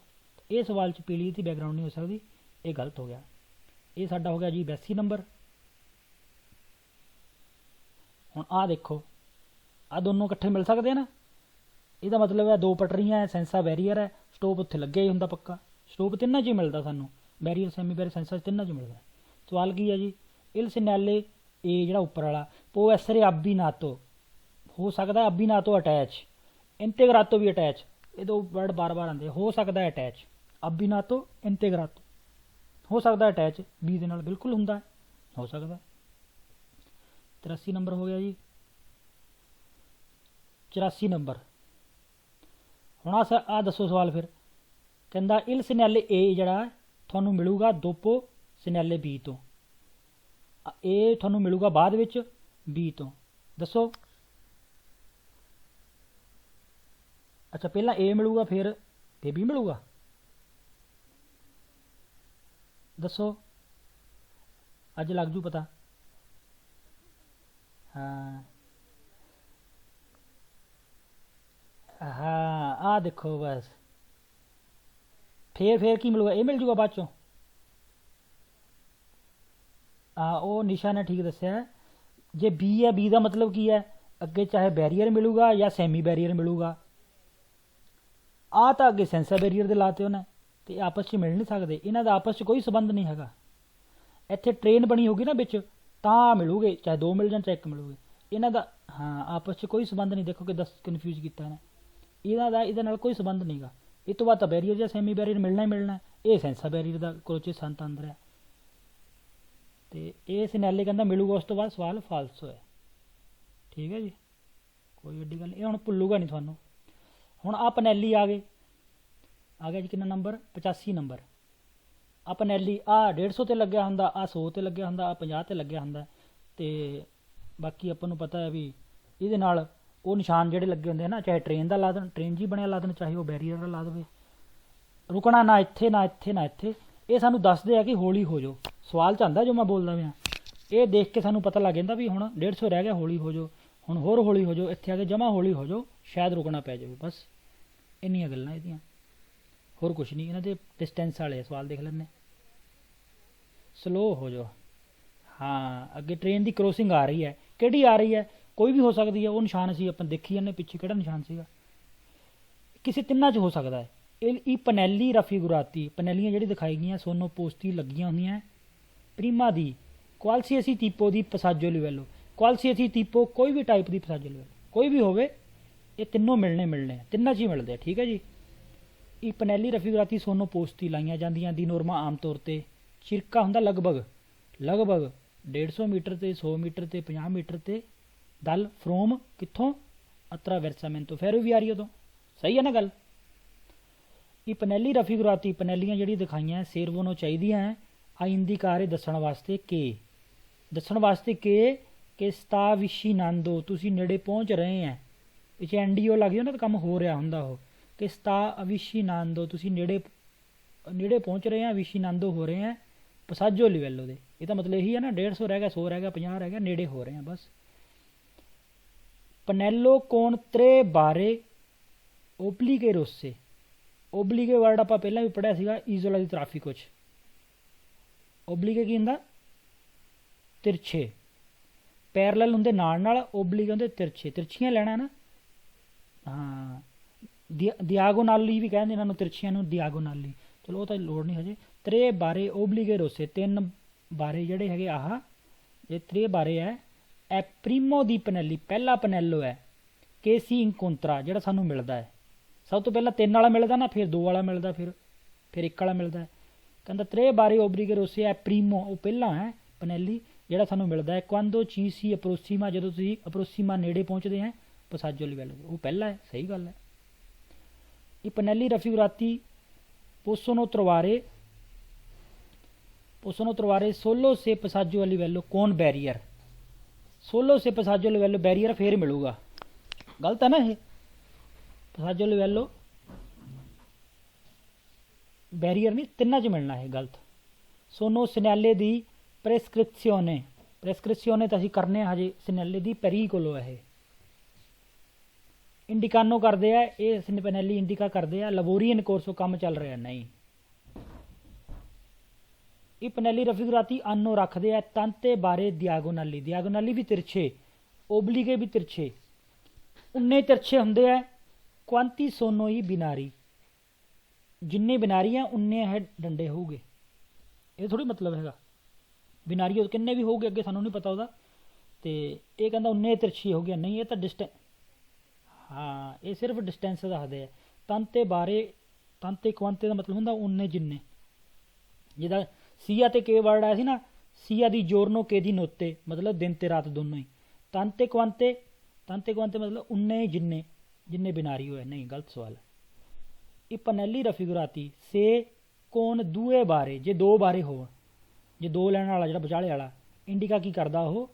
ਇਹ ਸਵਾਲ 'ਚ ਪੀਲੀ ਦੀ ਬੈਕਗਰਾਊਂਡ ਨਹੀਂ ਹੋ ਸਕਦੀ, ਇਹ ਗਲਤ ਹੋ ਗਿਆ। ਇਹ ਸਾਡਾ ਹੋ ਗਿਆ ਜੀ 82 ਨੰਬਰ। ਹੁਣ ਆਹ ਦੇਖੋ, ਆਹ ਦੋਨੋਂ ਇਕੱਠੇ ਮਿਲ ਸਕਦੇ ਨਾ, ਇਹਦਾ ਮਤਲਬ ਹੈ 2 ਪਟਰੀਆਂ ਹੈ, ਸੈਂਸਾ ਬੈਰੀਅਰ ਹੈ, ਸਟੋਪ ਉੱਥੇ ਲੱਗਿਆ ਹੀ ਹੁੰਦਾ ਪੱਕਾ, ਸਟੋਪ ਤਿੰਨਾਂ 'ਚ ਹੀ ਮਿਲਦਾ ਸਾਨੂੰ, ਬੈਰੀਅਰ, ਸੈਮੀ ਬੈਰੀਅਰ, ਸੈਂਸਾ ਤਿੰਨਾਂ 'ਚ ਮਿਲਦਾ। ਸਵਾਲ ਕੀ ਹੈ ਜੀ, ਇਲ ਸੈਨਾਲੇ ਇਹ ਜਿਹੜਾ ਉੱਪਰ ਵਾਲਾ ਪੋ ਐਸਰੇ ਅਬੀਨਾਤੋ, ਹੋ ਸਕਦਾ ਅਬੀਨਾਤੋ ਅਟੈਚ, ਇੰਟੇਗਰਾਤੋ ਵੀ ਅਟੈਚ, ਇਹ 2 ਵਰਡ ਬਾਰ-ਬਾਰ ਆਉਂਦੇ, ਹੋ ਸਕਦਾ ਅਟੈਚ, ਅਬੀਨਾਤੋ ਇੰਟੇਗਰਾਤੋ, ਹੋ ਸਕਦਾ ਅਟੈਚ ਬੀ ਦੇ ਨਾਲ, ਬਿਲਕੁਲ ਹੁੰਦਾ, ਹੋ ਸਕਦਾ। 83 ਨੰਬਰ ਹੋ ਗਿਆ ਜੀ। 84 ਨੰਬਰ, ਹੁਣ ਆਹ ਦੱਸੋ ਸਵਾਲ ਫਿਰ, ਕਹਿੰਦਾ ਇਲ ਸੈਨਾਲੇ ਏ ਜਿਹੜਾ ਤੁਹਾਨੂੰ ਮਿਲੂਗਾ ਦੋਪੋ ਸੈਨਾਲੇ ਬੀ ਤੋਂ, ਇਹ ਤੁਹਾਨੂੰ ਮਿਲੂਗਾ ਬਾਅਦ ਵਿੱਚ ਬੀ ਤੋਂ, ਦੱਸੋ। ਅੱਛਾ ਪਹਿਲਾਂ ਏ ਮਿਲੂਗਾ ਫਿਰ ਬੀ ਮਿਲੂਗਾ, ਦੱਸੋ, ਅੱਜ ਲੱਗ ਜੂ ਪਤਾ। हाँ हाँ, ਆ ਦੇਖੋ ਬਸ। ਫੇਰ ਕੀ ਮਿਲੂਗਾ, ਇਹ ਮਿਲ ਜੂਗਾ ਬਾਅਦ ਚੋਂ। ਹਾਂ, ਉਹ ਨਿਸ਼ਾ ਨੇ ਠੀਕ ਦੱਸਿਆ ਹੈ। ਜੇ ਬੀ ਹੈ, ਬੀ ਦਾ ਮਤਲਬ ਕੀ ਹੈ, ਅੱਗੇ ਚਾਹੇ ਬੈਰੀਅਰ ਮਿਲੂਗਾ ਜਾਂ ਸੈਮੀ ਬੈਰੀਅਰ ਮਿਲੂਗਾ। ਆ ਤਾਂ ਅੱਗੇ ਸੈਂਸਰ ਬੈਰੀਅਰ ਦੇ ਲਾਤੇ ਉਹਨੇ, ਤੇ ਆਪਸ 'ਚ ਮਿਲ ਨਹੀਂ ਸਕਦੇ, ਇਹਨਾਂ ਦਾ ਆਪਸ 'ਚ ਕੋਈ ਸੰਬੰਧ ਨਹੀਂ ਹੈਗਾ। ਇੱਥੇ ਟ੍ਰੇਨ ਬਣੀ ਹੋਗੀ ਨਾ ਵਿੱਚ, ਤਾਂ ਮਿਲੂਗੇ, ਚਾਹੇ ਦੋ ਮਿਲ ਜਾਣ ਚਾਹੇ ਇੱਕ ਮਿਲੂਗੇ। ਇਹਨਾਂ ਦਾ ਹਾਂ ਆਪਸ 'ਚ ਕੋਈ ਸੰਬੰਧ ਨਹੀਂ। ਦੇਖੋ ਕਿ ਦੱਸ ਕਨਫਿਊਜ਼ ਕੀਤਾ ਇਹਨੇ, ਇਹਨਾਂ ਦਾ ਇਹਦੇ ਨਾਲ ਕੋਈ ਸੰਬੰਧ ਨਹੀਂਗਾ। ਇਹ ਤੋਂ ਬਾਅਦ ਤਾਂ ਬੈਰੀਅਰ ਜਾਂ ਸੈਮੀ ਬੈਰੀਅਰ ਮਿਲਣਾ ਹੀ ਮਿਲਣਾ। ਇਹ ਸੈਂਸਰ ਬੈਰੀਅਰ ਦਾ ਕਰੋਚੇ ਸੰਤ ਅੰਦਰ ਹੈ, ਤੇ ਇਹ ਸਿਨੈਲੇ ਕਹਿੰਦਾ ਮਿਲੂਗਾ। ਉਸ ਤੋਂ ਬਾਅਦ ਸਵਾਲ ਫਾਲਸ ਹੋਇਆ। ਠੀਕ ਹੈ ਜੀ, ਕੋਈ ਵੱਡੀ ਗੱਲ ਨਹੀਂ, ਇਹ ਹੁਣ ਭੁੱਲੂਗਾ ਨਹੀਂ ਤੁਹਾਨੂੰ। ਹੁਣ ਆ ਪਨੈਲੀ ਆ ਗਿਆ ਜੀ, ਕਿੰਨਾ ਨੰਬਰ, 85 ਨੰਬਰ। ਆ ਪਨੈਲੀ ਆ 150 ਤੇ ਲੱਗਿਆ ਹੁੰਦਾ, ਆ 100 ਤੇ ਲੱਗਿਆ ਹੁੰਦਾ, ਆ 50 ਤੇ ਲੱਗਿਆ ਹੁੰਦਾ। ਤੇ ਬਾਕੀ ਆਪਾਂ ਨੂੰ ਪਤਾ ਹੈ ਵੀ ਇਹਦੇ ਨਾਲ ਉਹ ਨਿਸ਼ਾਨ ਜਿਹੜੇ ਲੱਗੇ ਹੁੰਦੇ ਆ ਨਾ, ਚਾਹੇ ਟ੍ਰੇਨ ਦਾ ਲਾ ਦੇਣ, ਟ੍ਰੇਨ ਜੀ ਬਣਿਆ ਲਾ ਦੇਣ, ਚਾਹੇ ਉਹ ਬੈਰੀਅਰ ਦਾ ਲਾ ਦੇਵੇ। ਰੁਕਣਾ ਨਾ ਇੱਥੇ ਨਾ ਇੱਥੇ ਨਾ ਇੱਥੇ। ਇਹ ਸਾਨੂੰ ਦੱਸਦੇ ਆ ਕਿ ਹੌਲੀ ਹੋ ਜਾਓ। ਸਵਾਲ 'ਚ ਆਉਂਦਾ ਜੋ ਮੈਂ ਬੋਲਦਾ ਪਿਆ, ਇਹ ਦੇਖ ਕੇ ਸਾਨੂੰ ਪਤਾ ਲੱਗ ਜਾਂਦਾ ਵੀ ਹੁਣ 150 ਰਹਿ ਗਿਆ, ਹੌਲੀ ਹੋ ਜਾਓ, ਹੁਣ ਹੋਰ ਹੌਲੀ ਹੋ ਜਾਓ, ਇੱਥੇ ਆ ਕੇ ਜਮਾ ਹੌਲੀ ਹੋ ਜਾਓ, ਸ਼ਾਇਦ ਰੁਕਣਾ ਪੈ ਜਾਵੇ। ਬਸ ਇੰਨੀਆਂ ਗੱਲਾਂ ਇਹਦੀਆਂ, ਹੋਰ ਕੁਛ ਨਹੀਂ। ਇਹਨਾਂ ਦੇ ਡਿਸਟੈਂਸ ਵਾਲੇ ਸਵਾਲ ਦੇਖ ਲੈਂਦੇ। ਸਲੋ ਹੋ ਜਾਓ। ਹਾਂ, ਅੱਗੇ ਟ੍ਰੇਨ ਦੀ ਕ੍ਰੋਸਿੰਗ ਆ ਰਹੀ ਹੈ, ਕਿਹੜੀ ਆ ਰਹੀ ਹੈ, ਕੋਈ ਵੀ ਹੋ ਸਕਦੀ ਹੈ। ਉਹ ਨਿਸ਼ਾਨ ਅਸੀਂ ਆਪਾਂ ਦੇਖੀ ਜਾਂਦੇ ਪਿੱਛੇ, ਕਿਹੜਾ ਨਿਸ਼ਾਨ ਸੀਗਾ, ਕਿਸੇ ਤਿੰਨਾਂ 'ਚ ਹੋ ਸਕਦਾ ਹੈ। ਇਹ ਪਨੈਲੀ ਰਫੀਗੁਰਾਤੀ, ਪਨੈਲੀਆਂ ਜਿਹੜੀ ਦਿਖਾਈ ਗਈਆਂ ਸੋਨੋ ਪੋਸਤੀ ਲੱਗੀਆਂ ਹੁੰਦੀਆਂ ਪ੍ਰੀਮਾ ਦੀ, ਕੁਆਲਸੀਅਸੀ tipo ਦੀ ਪਸਾਜੋ ਲਿਵੈਲੋ। ਕੁਆਲਸੀਅਸੀ tipo ਕੋਈ ਵੀ ਟਾਈਪ ਦੀ ਪਸਾਜੋ ਲਿਵੈਲੋ ਕੋਈ ਵੀ ਹੋਵੇ, ਇਹ ਤਿੰਨੋਂ ਮਿਲਣੇ, ਤਿੰਨਾਂ 'ਚ ਹੀ ਮਿਲਦੇ ਆ। ਠੀਕ ਹੈ ਜੀ। ਇਹ ਪਨੈਲੀ ਰਫੀਗੁਰਾਤੀ ਸੋਨੋ ਪੋਸਤੀ ਲਾਈਆਂ ਜਾਂਦੀਆਂ ਦੀ ਨੋਰਮਾ ਆਮ ਤੌਰ 'ਤੇ ਚਿਰਕਾ ਹੁੰਦਾ ਲਗਭਗ 150 ਮੀਟਰ ਤੇ 100 ਮੀਟਰ ਤੇ 50 ਮੀਟਰ ਤੇ ਦਲ ਫਰੋਮ ਕਿੱਥੋਂ, ਅਤਰਾਵੈਰਸਾਮੈਂਤੋ ਫੈਰੋਵੀਆਰੀਓ ਤੋਂ। ਸਹੀ ਹੈ ਨਾ ਗੱਲ। ਇਹ ਪਨੈਲੀ ਰਫੀਗੁਰਾਤੀ ਪਨੈਲੀਆਂ ਜਿਹੜੀ ਦਿਖਾਈਆਂ ਸੇਰਵੋਨੋ ਚਾਹੀਦੀਆਂ ਹੈ ਆ ਇੰਡੀਕਾਰੇ ਦੱਸਣ ਵਾਸਤੇ ਕਿ ਸਤਾ ਵਿਸ਼ੀਨਾਂਦੋ, ਤੁਸੀਂ ਨੇੜੇ ਪਹੁੰਚ ਰਹੇ ਹੈ। ਪਿੱਛੇ ਐਨਡੀਓ ਲੱਗ ਜਾਓ ਨਾ ਤਾਂ ਕੰਮ ਹੋ ਰਿਹਾ ਹੁੰਦਾ ਉਹ, ਕਿ ਸਤਾ ਅਵਿਸ਼ੀਨਾਂਦੋ, ਤੁਸੀਂ ਨੇੜੇ ਪਹੁੰਚ ਰਹੇ ਆ, ਵਿਸ਼ੀਨਾਂਦੋ ਹੋ ਰਹੇ ਹੈ ਪਸਾਜੋ ਲਿਵੈਲੋ ਦੇ। ਇਹ ਤਾਂ ਮਤਲਬ ਇਹੀ ਹੈ ਨਾ, 150 ਰਹਿ ਗਿਆ, 100 ਰਹਿ ਗਿਆ, 50 ਰਹਿ ਗਿਆ, ਨੇੜੇ ਹੋ ਰਹੇ ਆ ਬਸ। ਪਨੈਲੋ ਕੋਨ त्रे बारे ओब्लिगे रोसे। ओब्लिगे वर्ड ਆਪਾਂ ਪਹਿਲਾਂ ਵੀ ਪੜਿਆ ਸੀਗਾ ਈਜ਼ੋਲਾ ਦੀ ਟ੍ਰੈਫਿਕ ਵਿੱਚ। ओब्लिगे ਕੀ ਹੁੰਦਾ, ਤਿਰਛੇ। ਪੈਰਲਲ ਹੁੰਦੇ ਨਾਲ, ओब्लिगे ਹੁੰਦੇ ਤਿਰਛੇ, ਤਿਰਛੀਆਂ ਲੈਣਾ ਨਾ। ਹਾਂ, diagonali ਵੀ ਕਹਿੰਦੇ ਇਹਨਾਂ ਨੂੰ, ਤਿਰਛੀਆਂ ਨੂੰ diagonali। ਚਲੋ ਉਹ ਤਾਂ ਲੋੜ ਨਹੀਂ ਹਜੇ। त्रे बारे ओब्लिगे रोसे, ਤਿੰਨ ਬਾਰੇ ਜਿਹੜੇ ਹੈਗੇ ਆਹ, ਇਹ त्रे बारे ਹੈ। ਐ ਪ੍ਰੀਮੋ ਦੀ ਪਨੈਲੀ, ਪਹਿਲਾ ਪਨੈਲੋ ਹੈ। ਕੇਸੀ ਇੰਕੋਂਤਰਾ ਜਿਹੜਾ ਸਾਨੂੰ ਮਿਲਦਾ ਹੈ, ਸਭ ਤੋਂ ਪਹਿਲਾਂ 3 ਵਾਲਾ ਮਿਲਦਾ ਨਾ, ਫਿਰ 2 ਵਾਲਾ ਮਿਲਦਾ, ਫਿਰ 1 ਵਾਲਾ ਮਿਲਦਾ। ਕਹਿੰਦਾ त्रे बारे ओब्लिगे रोसे ਐ ਪ੍ਰੀਮੋ, ਉਹ ਪਹਿਲਾਂ ਹੈ ਪਨੈਲੀ ਜਿਹੜਾ ਸਾਨੂੰ ਮਿਲਦਾ ਹੈ। ਕੁਆਂਦੋ ਚੀਸੀ ਅਪਰੋਸੀਮਾ, ਜਦੋਂ ਤੁਸੀਂ ਅਪਰੋਸੀਮਾ ਨੇੜੇ ਪਹੁੰਚਦੇ ਹੈ ਪਸਾਜੋ ਲਿਵੈਲੋ, ਉਹ ਪਹਿਲਾਂ ਹੈ। ਸਹੀ ਗੱਲ ਹੈ। ਇਹ ਪਨੈਲੀ ਰਫੀਗੁਰਾਤੀ ਪੋਸੋਨੋ त्रोवारे सोलो से पसाजो लिवैलो कौन बैरियर, सोलो से पसाजो लिवैलो बैरियर फिर मिलूगा। गलत है ना ये, पसाजो लिवैलो बैरियर नहीं, तिन्ना च मिलना है, गलत। सोनो सिनैले दी प्रेसक्रिप्शियोने तो असीं करने हजे सिनैले दी पेरिकोलो है। इंडिकानो करते हैं, ये सिनपैनैली इंडिका करते हैं, लबोरियन कोर्सो काम चल रहा नहीं। ਇਹ ਪਨੈਲੀ ਰਫੀਗੁਰਾਤੀ ਆਨੋ ਰੱਖਦੇ ਆ ਤਾਂਤੇ ਬਾਰੇ diagonali ਵੀ ਤਿਰਛੇ, ओब्लिगे ਵੀ ਤਿਰਛੇ, ਉਨੇ ਤਿਰਛੇ ਹੁੰਦੇ ਆ। ਕੁਆਂਤੀ ਸੋਨੋ ਹੀ ਬਿਨਾਰੀ, ਜਿੰਨੇ ਬਿਨਾਰੀ ਆ ਉਨੇ ਇਹ ਡੰਡੇ ਹੋਊਗੇ। ਇਹ ਥੋੜੀ ਮਤਲਬ ਹੈਗਾ ਬਿਨਾਰੀ ਕਿੰਨੇ ਵੀ ਹੋਊਗੇ, ਅੱਗੇ ਸਾਨੂੰ ਨਹੀਂ ਪਤਾ ਉਹਦਾ। ਤੇ ਇਹ ਕਹਿੰਦਾ ਉਨੇ ਤਿਰਛੀ ਹੋ ਗਿਆ, ਨਹੀਂ ਇਹ ਤਾਂ ਡਿਸਟੈਂਸ, ਹਾਂ ਇਹ ਸਿਰਫ ਡਿਸਟੈਂਸ ਦੱਸਦੇ ਆ। ਤਾਂਤੇ ਕੁਆਂਤੇ ਦਾ ਮਤਲਬ ਹੁੰਦਾ ਉਨੇ ਜਿੰਨੇ। ਜਿਹਦਾ ਸੀਆ ਤੇ ਕੇ ਵਰਡ ਆਇਆ ਸੀ ਨਾ, ਸੀਆ ਦੀ ਜੋਰਨੋ ਕੇ ਦੀ ਨੋਤੇ, ਮਤਲਬ ਦਿਨ ਤੇ ਰਾਤ ਦੋਨੋਂ ਹੀ। ਤਾਂਤੇ ਕੁਆਂਤੇ ਮਤਲਬ ਉਨੇ ਜਿੰਨੇ ਬਿਨਾਰੀ ਹੋਏ। ਨਹੀਂ, ਗਲਤ ਸਵਾਲ। ਇਹ ਪਨੈਲੀ ਰਫੀਗੁਰਾਤੀ ਸੇ ਕੋਨ ਦੂਏ ਬਾਰੇ, ਜੇ 2 ਬਾਰੇ ਹੋਣ, ਜੇ 2 ਲੈਣ ਵਾਲਾ ਜਿਹੜਾ ਵਿਚਾਲੇ ਵਾਲਾ ਇੰਡੀਕਾ ਕੀ ਕਰਦਾ, ਉਹ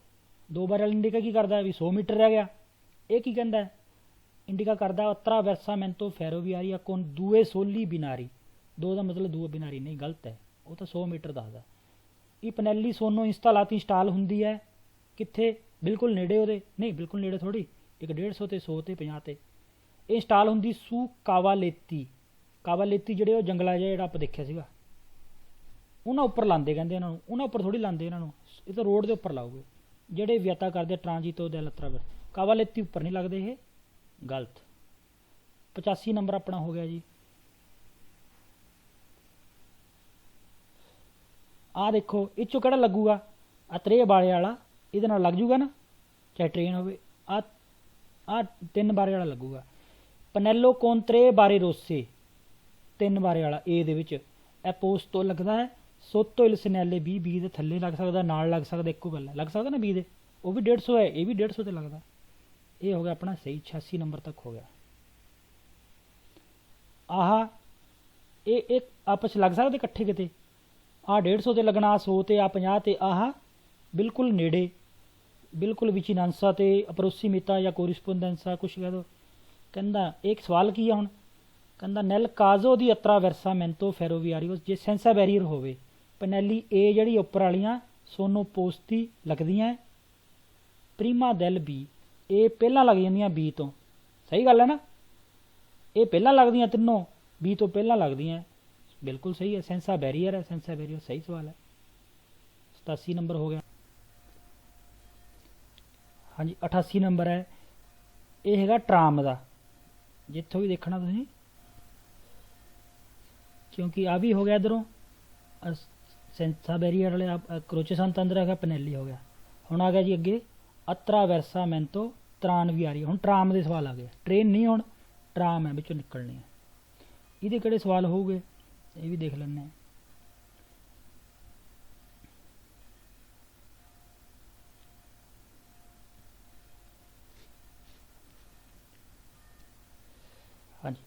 2 ਬਾਰੇ ਵਾਲਾ ਇੰਡੀਕਾ ਕੀ ਕਰਦਾ ਵੀ 100 ਮੀਟਰ ਰਹਿ ਗਿਆ। ਇਹ ਕੀ ਕਹਿੰਦਾ, ਇੰਡੀਕਾ ਕਰਦਾ ਅਤਰਾਵੈਰਸਾਮੈਂਤੋ ਫੈਰੋਵੀਆਰੀਆ ਕੋਨ ਦੂਏ ਸੋਲੀ ਬਿਨਾਰੀ। 2 ਦਾ ਮਤਲਬ ਦੂਏ ਬਿਨਾਰੀ, ਨਹੀਂ ਗਲਤ ਹੈ, ਉਹ ਤਾਂ 100 ਮੀਟਰ ਦੱਸਦਾ। ਇਹ ਪਨੈਲੀ ਸੋਨੋ ਇੰਸਟਾਲਾਤੀ ਇੰਸਟਾਲ ਹੁੰਦੀ ਹੈ ਕਿੱਥੇ, ਬਿਲਕੁਲ ਨੇੜੇ ਉਹਦੇ, ਨਹੀਂ ਬਿਲਕੁਲ ਨੇੜੇ ਥੋੜੀ, ਇੱਕ 150 ਤੇ 100 ਤੇ 50 ਤੇ ਇਹ ਇੰਸਟਾਲ ਹੁੰਦੀ ਸੂ ਕਾਵਾਲੇਤੀ। ਕਾਵਾਲੇਤੀ ਜਿਹੜੇ ਉਹ ਜੰਗਲਾ ਜਿਹਾ ਜਿਹੜਾ ਆਪਾਂ ਦੇਖਿਆ ਸੀਗਾ, ਉਹਨਾਂ ਉੱਪਰ ਲਾਉਂਦੇ ਕਹਿੰਦੇ ਇਹਨਾਂ ਨੂੰ, ਉਹਨਾਂ ਉੱਪਰ ਥੋੜੀ ਲਾਉਂਦੇ ਇਹਨਾਂ ਨੂੰ, ਇਹ ਤਾਂ ਰੋਡ ਦੇ ਉੱਪਰ ਲਾਓਗੇ ਜਿਹੜੇ ਵਿਆਤਾ ਕਰਦੇ ਟ੍ਰਾਂਜੀਟੋ del attraverso। ਕਾਵਾਲੇਤੀ ਉੱਪਰ ਨਹੀਂ ਲੱਗਦੇ, ਇਹ ਗਲਤ। 85 ਨੰਬਰ ਆਪਣਾ ਹੋ ਗਿਆ ਜੀ। ਆਹ ਦੇਖੋ ਇਹ 'ਚੋਂ ਕਿਹੜਾ ਲੱਗੂਗਾ, ਆ ਤਰੇ ਬਾਰੇ ਵਾਲਾ ਇਹਦੇ ਨਾਲ ਲੱਗ ਜੂਗਾ ਨਾ, ਚਾਹੇ ਟ੍ਰੇਨ ਹੋਵੇ। ਆ 3 ਬਾਰੇ ਵਾਲਾ ਲੱਗੂਗਾ। ਪਨੈਲੋ ਕੋਂਤਰੇ ਬਾਰੇ ਰੋਸੇ 3 ਬਾਰੇ ਵਾਲਾ ਏ ਦੇ ਵਿੱਚ ਇਹ ਪੋਸਟ ਤੋਂ ਲੱਗਦਾ ਹੈ। ਸੋਤੋ ਇਲ ਸਨੈਲੇ 20 ਦੇ ਥੱਲੇ ਲੱਗ ਸਕਦਾ, ਨਾਲ ਲੱਗ ਸਕਦਾ, ਇੱਕੋ ਗੱਲ ਹੈ, ਲੱਗ ਸਕਦਾ ਨਾ 20 ਦੇ, ਉਹ ਵੀ 150 ਹੈ, ਇਹ ਵੀ 150 ਤੇ ਲੱਗਦਾ। ਇਹ ਹੋ ਗਿਆ ਆਪਣਾ ਸਹੀ, 86 ਨੰਬਰ ਤੱਕ ਹੋ ਗਿਆ। ਆਹ ਇਹ ਆਪਸ ਲੱਗ ਸਕਦੇ ਇਕੱਠੇ ਕਿਤੇ, ਆਹ 150 ਤੇ ਲੱਗਣਾ, 100 ਤੇ, ਆ 50 ਤੇ, ਆਹ ਬਿਲਕੁਲ ਨੇੜੇ, ਬਿਲਕੁਲ ਵਿਚਿਨਾਂਸਾ ਤੇ ਅਪਰੋਸੀਮੇਤਾ ਜਾਂ ਕੋਰਿਸਪੋਂਡੈਂਸਾ ਕੁਛ ਕਹਿ ਦੋ। ਕਹਿੰਦਾ ਇੱਕ ਸਵਾਲ ਕੀ ਆ ਹੁਣ, ਕਹਿੰਦਾ ਨੈਲ ਕਾਜ਼ੋ ਦੀ ਅਤਰਾਵੈਰਸਾਮੈਂਟੋ ਫੈਰੋਵੀਆਰੀਓ ਜੇ ਸੈਂਸਾ ਬੈਰੀਅਰ ਹੋਵੇ, ਪਨੈਲੀ ਏ ਜਿਹੜੀ ਉੱਪਰ ਵਾਲੀਆਂ ਸੋਨੋ ਪੋਸਤੀ ਲੱਗਦੀਆਂ, ਪ੍ਰੀਮਾ ਦੈਲ ਬੀ ਇਹ ਪਹਿਲਾਂ ਲੱਗ ਜਾਂਦੀਆਂ ਬੀ ਤੋਂ। ਸਹੀ ਗੱਲ ਹੈ ਨਾ, ਇਹ ਪਹਿਲਾਂ ਲੱਗਦੀਆਂ ਤਿੰਨੋਂ, ਬੀ ਤੋਂ ਪਹਿਲਾਂ ਲੱਗਦੀਆਂ, ਬਿਲਕੁਲ ਸਹੀ ਹੈ। ਸੈਂਸਾ ਬੈਰੀਅਰ ਹੈ, ਸੈਂਸਾ ਬੈਰੀਅਰ ਸਹੀ ਸਵਾਲ ਹੈ। 87 ਨੰਬਰ ਹੋ ਗਿਆ। ਹਾਂਜੀ 88 ਨੰਬਰ ਹੈ, ਇਹ ਹੈਗਾ ਟਰਾਮ ਦਾ, ਜਿੱਥੋਂ ਵੀ ਦੇਖਣਾ ਤੁਸੀਂ, ਕਿਉਂਕਿ ਆ ਵੀ ਹੋ ਗਿਆ ਇੱਧਰੋਂ ਸੈਂਸਾ ਬੈਰੀਅਰ ਵਾਲੇ, ਕਰੋਚੇ ਸੰਤੰਦਰ ਹੈਗਾ, ਪਨੈਲੀ ਹੋ ਗਿਆ। ਹੁਣ ਆ ਗਿਆ ਜੀ ਅੱਗੇ ਅਤਰਾਵੈਰਸਾਮੈਂਟੋ ਤਰਾਨਵੀਆਰੀ। ਹੁਣ ਟਰਾਮ ਦੇ ਸਵਾਲ ਆ ਗਏ, ਟ੍ਰੇਨ ਨਹੀਂ, ਹੁਣ ਟਰਾਮ ਹੈ ਵਿੱਚੋਂ ਨਿਕਲਣੀ ਹੈ। ਇਹਦੇ ਕਿਹੜੇ ਸਵਾਲ ਹੋਊਗੇ ਇਹ ਵੀ ਦੇਖ ਲੈਂਦੇ ਹਾਂ। ਹਾਂਜੀ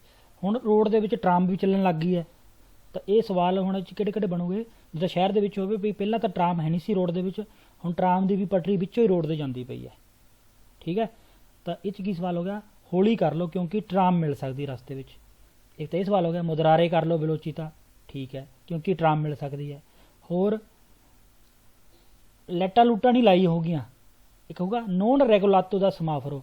ਹੁਣ ਰੋਡ ਦੇ ਵਿੱਚ ਟਰਾਮ ਵੀ ਚੱਲਣ ਲੱਗ ਗਈ ਹੈ, ਤਾਂ ਇਹ ਸਵਾਲ ਹੁਣ ਕਿਹੜੇ ਕਿਹੜੇ ਬਣੂਗੇ। ਜਿੱਦਾਂ ਸ਼ਹਿਰ ਦੇ ਵਿੱਚ ਹੋਵੇ ਵੀ ਪਹਿਲਾਂ ਤਾਂ ਟਰਾਮ ਹੈ ਨਹੀਂ ਸੀ ਰੋਡ ਦੇ ਵਿੱਚ, ਹੁਣ ਟਰਾਮ ਦੀ ਵੀ ਪਟਰੀ ਵਿੱਚੋਂ ਹੀ ਰੋਡ 'ਤੇ ਜਾਂਦੀ ਪਈ ਹੈ, ਠੀਕ ਹੈ। ਤਾਂ ਇਹ 'ਚ ਕੀ ਸਵਾਲ ਹੋ ਗਿਆ, ਹੌਲੀ ਕਰ ਲਓ ਕਿਉਂਕਿ ਟਰਾਮ ਮਿਲ ਸਕਦੀ ਰਸਤੇ ਵਿੱਚ। ਇੱਕ ਤਾਂ ਇਹ ਸਵਾਲ ਹੋ ਗਿਆ ਮੁਦਰਾਰੇ ਕਰ ਲਓ ਵਿਲੋਚਿਤਾ, ਠੀਕ ਹੈ, ਕਿਉਂਕਿ ਟਰਾਮ ਮਿਲ ਸਕਦੀ ਹੈ। ਹੋਰ ਲੈਟਾਂ ਲੂਟਾਂ ਨਹੀਂ ਲਾਈ ਹੋਗੀਆਂ। ਇੱਕ ਹੋਊਗਾ ਨੋਨ ਰੈਗੂਲਾਤੋ ਦਾ ਸਮਾਫਰੋ।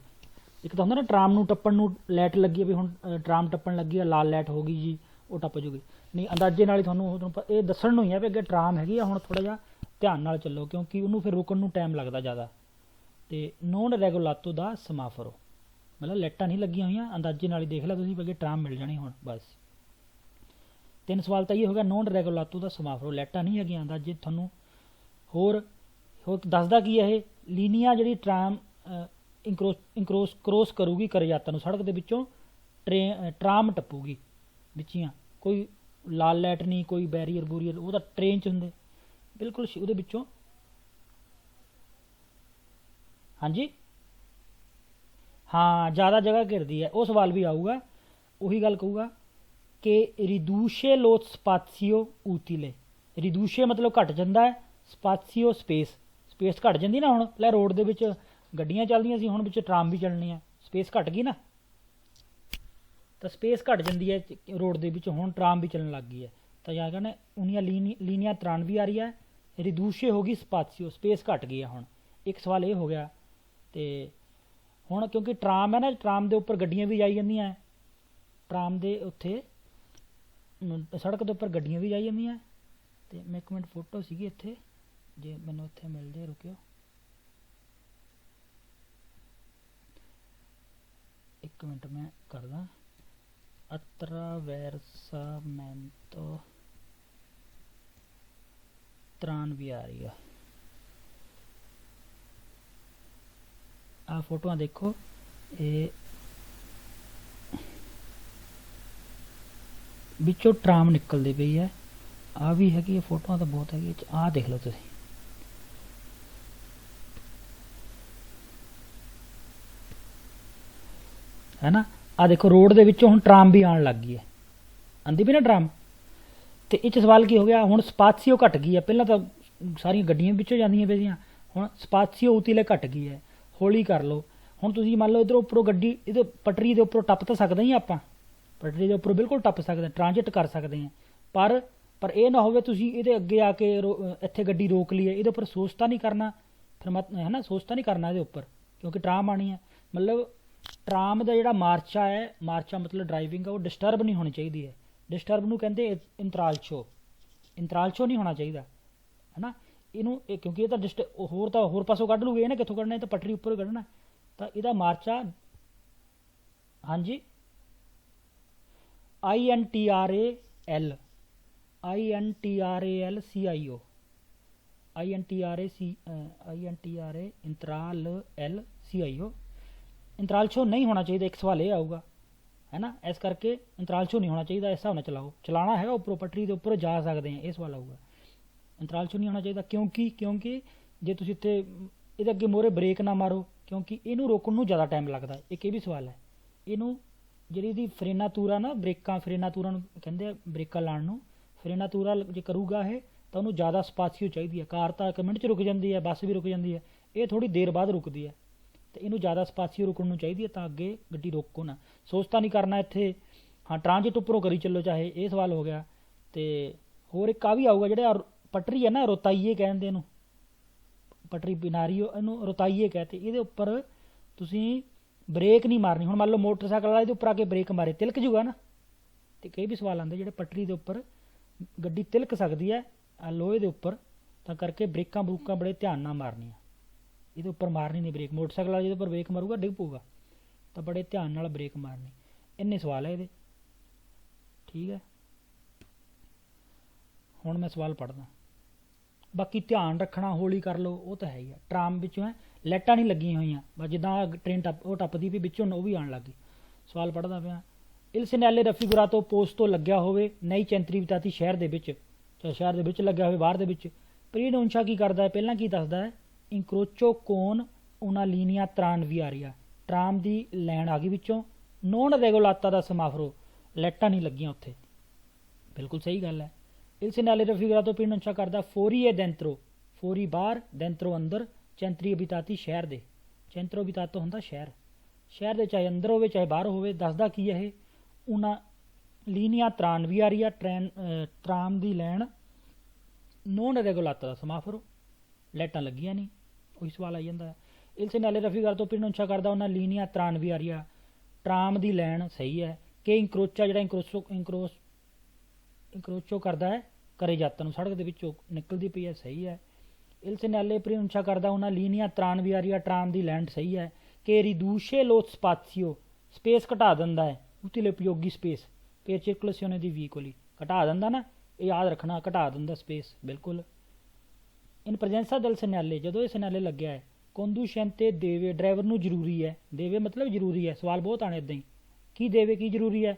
ਇੱਕ ਤਾਂ ਹੁੰਦਾ ਨਾ ਟਰਾਮ ਨੂੰ ਟੱਪਣ ਨੂੰ ਲਾਈਟ ਲੱਗੀ ਵੀ, ਹੁਣ ਟਰਾਮ ਟੱਪਣ ਲੱਗੀ ਆ, ਲਾਲ ਲਾਈਟ ਹੋ ਗਈ ਜੀ, ਉਹ ਟੱਪ ਜੂਗੀ। ਨਹੀਂ ਅੰਦਾਜ਼ੇ ਨਾਲ ਹੀ ਤੁਹਾਨੂੰ ਇਹ ਦੱਸਣ ਨੂੰ ਹੀ ਹੈ ਵੀ ਅੱਗੇ ਟਰਾਮ ਹੈਗੀ ਆ, ਹੁਣ ਥੋੜ੍ਹਾ ਜਿਹਾ ਧਿਆਨ ਨਾਲ ਚੱਲੋ ਕਿਉਂਕਿ ਉਹਨੂੰ ਫਿਰ ਰੁਕਣ ਨੂੰ ਟਾਈਮ ਲੱਗਦਾ ਜ਼ਿਆਦਾ। ਅਤੇ ਨੋਨ ਰੈਗੂਲਾਤੋ ਦਾ ਸਮਾਫਰੋ ਮਤਲਬ ਲਾਈਟਾਂ ਨਹੀਂ ਲੱਗੀਆਂ ਹੋਈਆਂ, ਅੰਦਾਜ਼ੇ ਨਾਲ ਹੀ ਦੇਖ ਲਿਆ ਤੁਸੀਂ ਅੱਗੇ ਟਰਾਮ ਮਿਲ ਜਾਣੀ ਹੁਣ ਬਸ। 3 ਸਵਾਲ ਤਾਂ ਇਹ ਹੋ ਗਿਆ ਨੋਨ ਰੈਗੂਲਾਤੋ ਦਾ ਸਮਾਫਰੋ, ਲਾਈਟਾਂ ਨਹੀਂ ਹੈਗੀਆਂ ਅੰਦਾਜ਼ੇ ਤੁਹਾਨੂੰ। ਹੋਰ ਦੱਸਦਾ ਕੀ ਹੈ ਇਹ, ਲੀਨੀਆ ਜਿਹੜੀ ਟਰਾਮ ਕ੍ਰੋਸ ਕਰੂਗੀ ਕਰਜਾਤਾ ਨੂੰ, ਸੜਕ ਦੇ ਵਿੱਚੋਂ ਟਰਾਮ ਟੱਪੂਗੀ ਵਿੱਚੀਆਂ, ਕੋਈ ਲਾਲ ਲਾਈਟ ਨਹੀਂ, ਕੋਈ ਬੈਰੀਅਰ ਬੂਰੀਅਰ, ਉਹ ਤਾਂ ਟ੍ਰੇਨ 'ਚ ਹੁੰਦੇ ਬਿਲਕੁਲ ਉਹਦੇ ਵਿੱਚੋਂ। ਹਾਂਜੀ ਹਾਂ ਜ਼ਿਆਦਾ ਜਗ੍ਹਾ ਘਿਰਦੀ ਹੈ, ਉਹ ਸਵਾਲ ਵੀ ਆਊਗਾ, ਉਹੀ ਗੱਲ ਕਹੂਗਾ ਕਿ ਰਿਦੂਸ਼ੇ ਲੋ ਸਪਾਸੀਓ ਊਤੀਲੇ। ਰਿਦੂਸ਼ੇ ਮਤਲਬ ਘਟ ਜਾਂਦਾ ਹੈ, ਸਪਾਸੀਓ ਸਪੇਸ ਘਟ ਜਾਂਦੀ ਨਾ। ਹੁਣ ਲੈ ਰੋਡ ਦੇ ਵਿੱਚ ਗੱਡੀਆਂ ਚੱਲਦੀਆਂ ਸੀ, ਹੁਣ ਵਿੱਚ ਟਰਾਮ ਵੀ ਚੱਲਣੀ ਹੈ, ਸਪੇਸ ਘਟ ਗਈ ਨਾ, ਤਾਂ ਸਪੇਸ ਘਟ ਜਾਂਦੀ ਹੈ ਰੋਡ ਦੇ ਵਿੱਚ, ਹੁਣ ਟਰਾਮ ਵੀ ਚੱਲਣ ਲੱਗ ਗਈ ਹੈ। ਤਾਂ ਜਾ ਕਹਿੰਦੇ ਉਨੀਆਂ ਲੀਨੀਆਂ ਤਰਾਨ ਵੀ ਆ ਰਹੀ ਹੈ, ਰਿਦੂਸ਼ੇ ਹੋ ਗਈ ਸਪਾਸੀਓ, ਸਪੇਸ ਘਟ ਗਈ ਹੈ ਹੁਣ। ਇੱਕ ਸਵਾਲ ਇਹ ਹੋ ਗਿਆ। ਅਤੇ ਹੁਣ ਕਿਉਂਕਿ ਟਰਾਮ ਹੈ ਨਾ, ਟਰਾਮ ਦੇ ਉੱਪਰ ਗੱਡੀਆਂ ਵੀ ਜਾਈ ਜਾਂਦੀਆਂ, ਟਰਾਮ ਦੇ ਉੱਥੇ ਸੜਕ ਦੇ ਉੱਪਰ ਗੱਡੀਆਂ ਵੀ ਜਾਈ ਜਾਂਦੀਆਂ। ਅਤੇ ਮੈਂ 1 ਮਿੰਟ ਫੋਟੋ ਸੀਗੀ ਇੱਥੇ, ਜੇ ਮੈਨੂੰ ਇੱਥੇ ਮਿਲ ਜਾਏ, ਰੁਕਿਓ 1 ਮਿੰਟ ਮੈਂ ਕਰਦਾ। ਅਤਰਾਵੈਰਸਾਮੈਂਟੋ ਤਰਾਨਵੀਆਰੀਆ, ਆਹ ਫੋਟੋਆਂ ਦੇਖੋ, ਇਹ ਵਿੱਚੋਂ ਟਰਾਮ ਨਿਕਲਦੀ ਪਈ ਹੈ, ਆਹ ਵੀ ਹੈਗੀ, ਫੋਟੋਆਂ ਤਾਂ ਬਹੁਤ ਹੈਗੀ, ਆਹ ਦੇਖ ਲਓ ਤੁਸੀਂ, ਹੈ ਨਾ। ਆਹ ਦੇਖੋ ਰੋਡ ਦੇ ਵਿੱਚੋਂ ਹੁਣ ਟਰਾਮ ਵੀ ਆਉਣ ਲੱਗ ਗਈ ਹੈ, ਆਉਂਦੀ ਵੀ ਨਾ ਟਰਾਮ। ਅਤੇ ਇਹ 'ਚ ਸਵਾਲ ਕੀ ਹੋ ਗਿਆ, ਹੁਣ ਸਪਾਸੀਓ ਘਟ ਗਈ ਹੈ, ਪਹਿਲਾਂ ਤਾਂ ਸਾਰੀਆਂ ਗੱਡੀਆਂ ਵਿੱਚੋਂ ਜਾਂਦੀਆਂ ਪਈਆਂ, ਹੁਣ ਸਪਾਸੀਓ ਉਤੀਲੇ ਘਟ ਗਈ ਹੈ, ਹੌਲੀ ਕਰ ਲਓ। ਹੁਣ ਤੁਸੀਂ ਮੰਨ ਲਓ ਇੱਧਰੋਂ ਉੱਪਰੋਂ ਗੱਡੀ ਇਹਦੇ ਪਟਰੀ ਦੇ ਉੱਪਰੋਂ ਟੱਪ ਤਾਂ ਸਕਦੇ ਹੀ ਆਪਾਂ, ਪਟਰੀ ਦੇ ਉੱਪਰੋਂ ਬਿਲਕੁਲ ਟੱਪ ਸਕਦੇ ਹਾਂ, ਟਰਾਂਜਿਟ ਕਰ ਸਕਦੇ ਹਾਂ, ਪਰ ਇਹ ਨਾ ਹੋਵੇ ਤੁਸੀਂ ਇਹਦੇ ਅੱਗੇ ਆ ਕੇ ਇੱਥੇ ਗੱਡੀ ਰੋਕ ਲਈਏ, ਇਹਦੇ ਉੱਪਰ ਸੋਚ ਤਾਂ ਨਹੀਂ ਕਰਨਾ ਫਿਰ ਮਤ ਹੈ ਨਾ ਸੋਚਤਾ ਨਹੀਂ ਕਰਨਾ ਇਹਦੇ ਉੱਪਰ, ਕਿਉਂਕਿ ਟਰਾਮ ਆਣੀ ਹੈ। ਮਤਲਬ ਟਰਾਮ ਦਾ ਜਿਹੜਾ ਮਾਰਚਾ ਹੈ, ਮਾਰਚਾ ਮਤਲਬ ਡਰਾਈਵਿੰਗ ਹੈ, ਉਹ ਡਿਸਟਰਬ ਨਹੀਂ ਹੋਣੀ ਚਾਹੀਦੀ ਹੈ। ਡਿਸਟਰਬ ਨੂੰ ਕਹਿੰਦੇ ਇੰਤਰਾਲਚੋ, ਇੰਤਰਾਲਚੋ ਨਹੀਂ ਹੋਣਾ ਚਾਹੀਦਾ ਹੈ ਨਾ ਇਹਨੂੰ ਕਿਉਂਕਿ ਇਹ ਤਾਂ ਹੋਰ ਪਾਸੋਂ ਕੱਢ ਲੂਗੇ, ਇਹਨੇ ਕਿੱਥੋਂ ਕੱਢਣਾ, ਇਹ ਤਾਂ ਪਟਰੀ ਉੱਪਰ ਕੱਢਣਾ। ਤਾਂ ਇਹਦਾ ਮਾਰਚਾ ਹਾਂਜੀ INTRAL CIO ਇੰਤਰਾਲ L CIO ਇੰਤਰਾਲਚੋ ਨਹੀਂ ਹੋਣਾ ਚਾਹੀਦਾ। ਇੱਕ ਸਵਾਲ ਇਹ ਆਊਗਾ है ना, इस करके इंतरालचो नहीं होना चाहिए, इस हिसाब से चलाओ, चलाना है उपरों पटरी के उपर जा सकते हैं, ये सवाल आऊगा। इंतरालचो नहीं होना चाहिए क्योंकि जे तुसीं इत्थे इहदे अगे मोहरे ब्रेक ना मारो, क्योंकि इनू रोकण नूं ज़्यादा टाइम लगता है। एक ये भी सवाल है, इनू जिहड़ी इहदी फ्रेना तूरा ना फ्रेना तूरा नूं कहंदे आ, ब्रेकां लाण नूं फ्रेना तूरा जे करूगा ये तो उन्होंने ज़्यादा स्पासियो चाहिए। कार तो 1 मिनट च रुक जाती है, बस भी रुक जाती है, ये थोड़ी देर बाद रुकती है, तो इनू ज़्यादा स्पासियो रुकण चाहिए तो अगे गड्डी रोको ना। सोचता नहीं करना इत्थे, हाँ ट्रांजिट उपरों करी चलो चाहे, ये सवाल हो गया। तो होर एक आ भी आऊगा जिहड़ा पटरी है ना, रोताइए कहते इनू, पटरी बिनारी इनू रोताइए कहते, ये उपर तुसीं ब्रेक नहीं मारनी। हुण मान लो मोटरसाइकिल वाला इहदे उपर आके ब्रेक मारे, तिलक जूगा ना। तो कई भी सवाल आते जिहड़े पटरी के उपर गड्डी तिलक सकती है लोहे के उपर, तो करके ब्रेकां ब्रूकां बड़े ध्यान नाल मारनियां, ये उपर मारनी नहीं ब्रेक। मोटरसाइकिल वाला जो उपर ब्रेक मारूगा डिग पऊगा, तो बड़े ध्यान नाल ब्रेक मारनी। इन्ने सवाल है ये, ठीक है। हुण मैं सवाल पढ़दा, बाकी ध्यान रखना हौली कर लो, वो तो है ही है। ट्राम विचों है लाइटां नहीं लगियां होईयां, बस जिद्दां ट्रेन टप्पदी भी विचों वो भी आउण लग गई। सवाल पढ़दा पिया, इल सिनेले रफीगुरा तो पोस्ट तो लग्या होवे नई चैंतरी बिताती शहर दे विच, चाहे शहर दे विच लग्या होवे बाहर दे विच, प्रीनोंशा की करदा है, पहलां की दसदा है, इंक्रोचो कोन उना लीनिया ट्रानवियारिया, ट्राम दी लैन आ गई विचों, नॉन रेगुलाता दा समाफरो, लाइटां नहीं लगियां उत्थे, बिल्कुल सही गल है। इल सिनेले रफीगुरा तो प्रीनोंशा करदा फोरी ए डेंत्रो, फोरी बाहर डेंत्रो अंदर, चैंतरी बिताती शहर दे, चैंत्रो बितातो हुंदा शहर, शहर दे चाहे अंदर होवे चाहे बाहर होवे। दसदा की है उना लीनिया ट्रानवियारिया, ट्राम दी लैन नॉन रेगुलाता दा समाफरो, लाइटां लगियां नहीं, कोई सवाल आई जाता है। इल सिनेले रफीगुरा तो प्रीनोंशा करदा उना लीनिया ट्रानवियारिया, ट्राम दी लैन सही है कि इंक्रोचा जिहड़ा इंक्रोचो करदा है करे जाता नूं, सड़क दे विचों निकलदी पई है, सही है। इल सिनेले प्रीनोंशा करदा उना लीनिया ट्रानवियारिया, ट्राम दी लैन सही है कि रिदूशे लो स्पासियो, स्पेस घटा दिंदा है, utile उपयोगी space per circolazione di veicoli, घटा दिंदा ना, ये याद रखना, घटा दिंदा स्पेस, बिल्कुल। इन प्रजेंसा दल सिनेले, जदों ये सिनेले लग्या है, conducente देवे ड्राइवर नूं जरूरी है, देवे मतलब जरूरी है, सवाल बहुत आने इदां ही, की देवे की जरूरी है,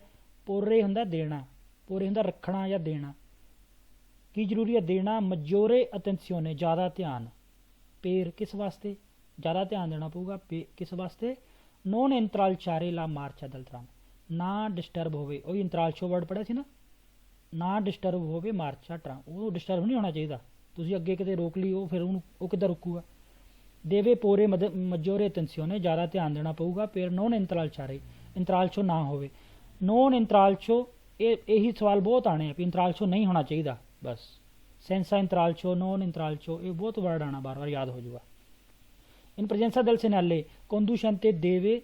पोरे हुंदा देना, पोरे हुंदा रखना या देना, की जरूरी है देना, मजोरे अटेंशियोने ज़्यादा ध्यान, पेर किस वास्ते ज़्यादा ध्यान देना पऊगा, किस वास्ते, नॉन इंतरालचारे ला मार्चा दल ट्राम, ना डिस्टर्ब होवे, वही इंतरालचो वर्ड पढ़िया सी ना डिस्टर्ब होवे मार्चा ट्राम, वो डिस्टर्ब नहीं होना चाहिए। तुसीं अगे किते रोक ली, वो फिर वो किद्दां रुकूगा। देवे पोरे मजोरे अटेंशियोने ज़्यादा ध्यान देना पऊगा, फिर नॉन इंतरालचारे, इंतरालचो ना होवे, नॉन इंतरालचो, यही सवाल बहुत आने हैं, इंतरालचो नहीं होना चाहिए, बस सेंसा इंतरालचो, नॉन इंतरालचो, ये बहुत वर्ड आना, बार बार याद हो जाएगा। इन प्रजेंसा दल सिनेले conducente देवे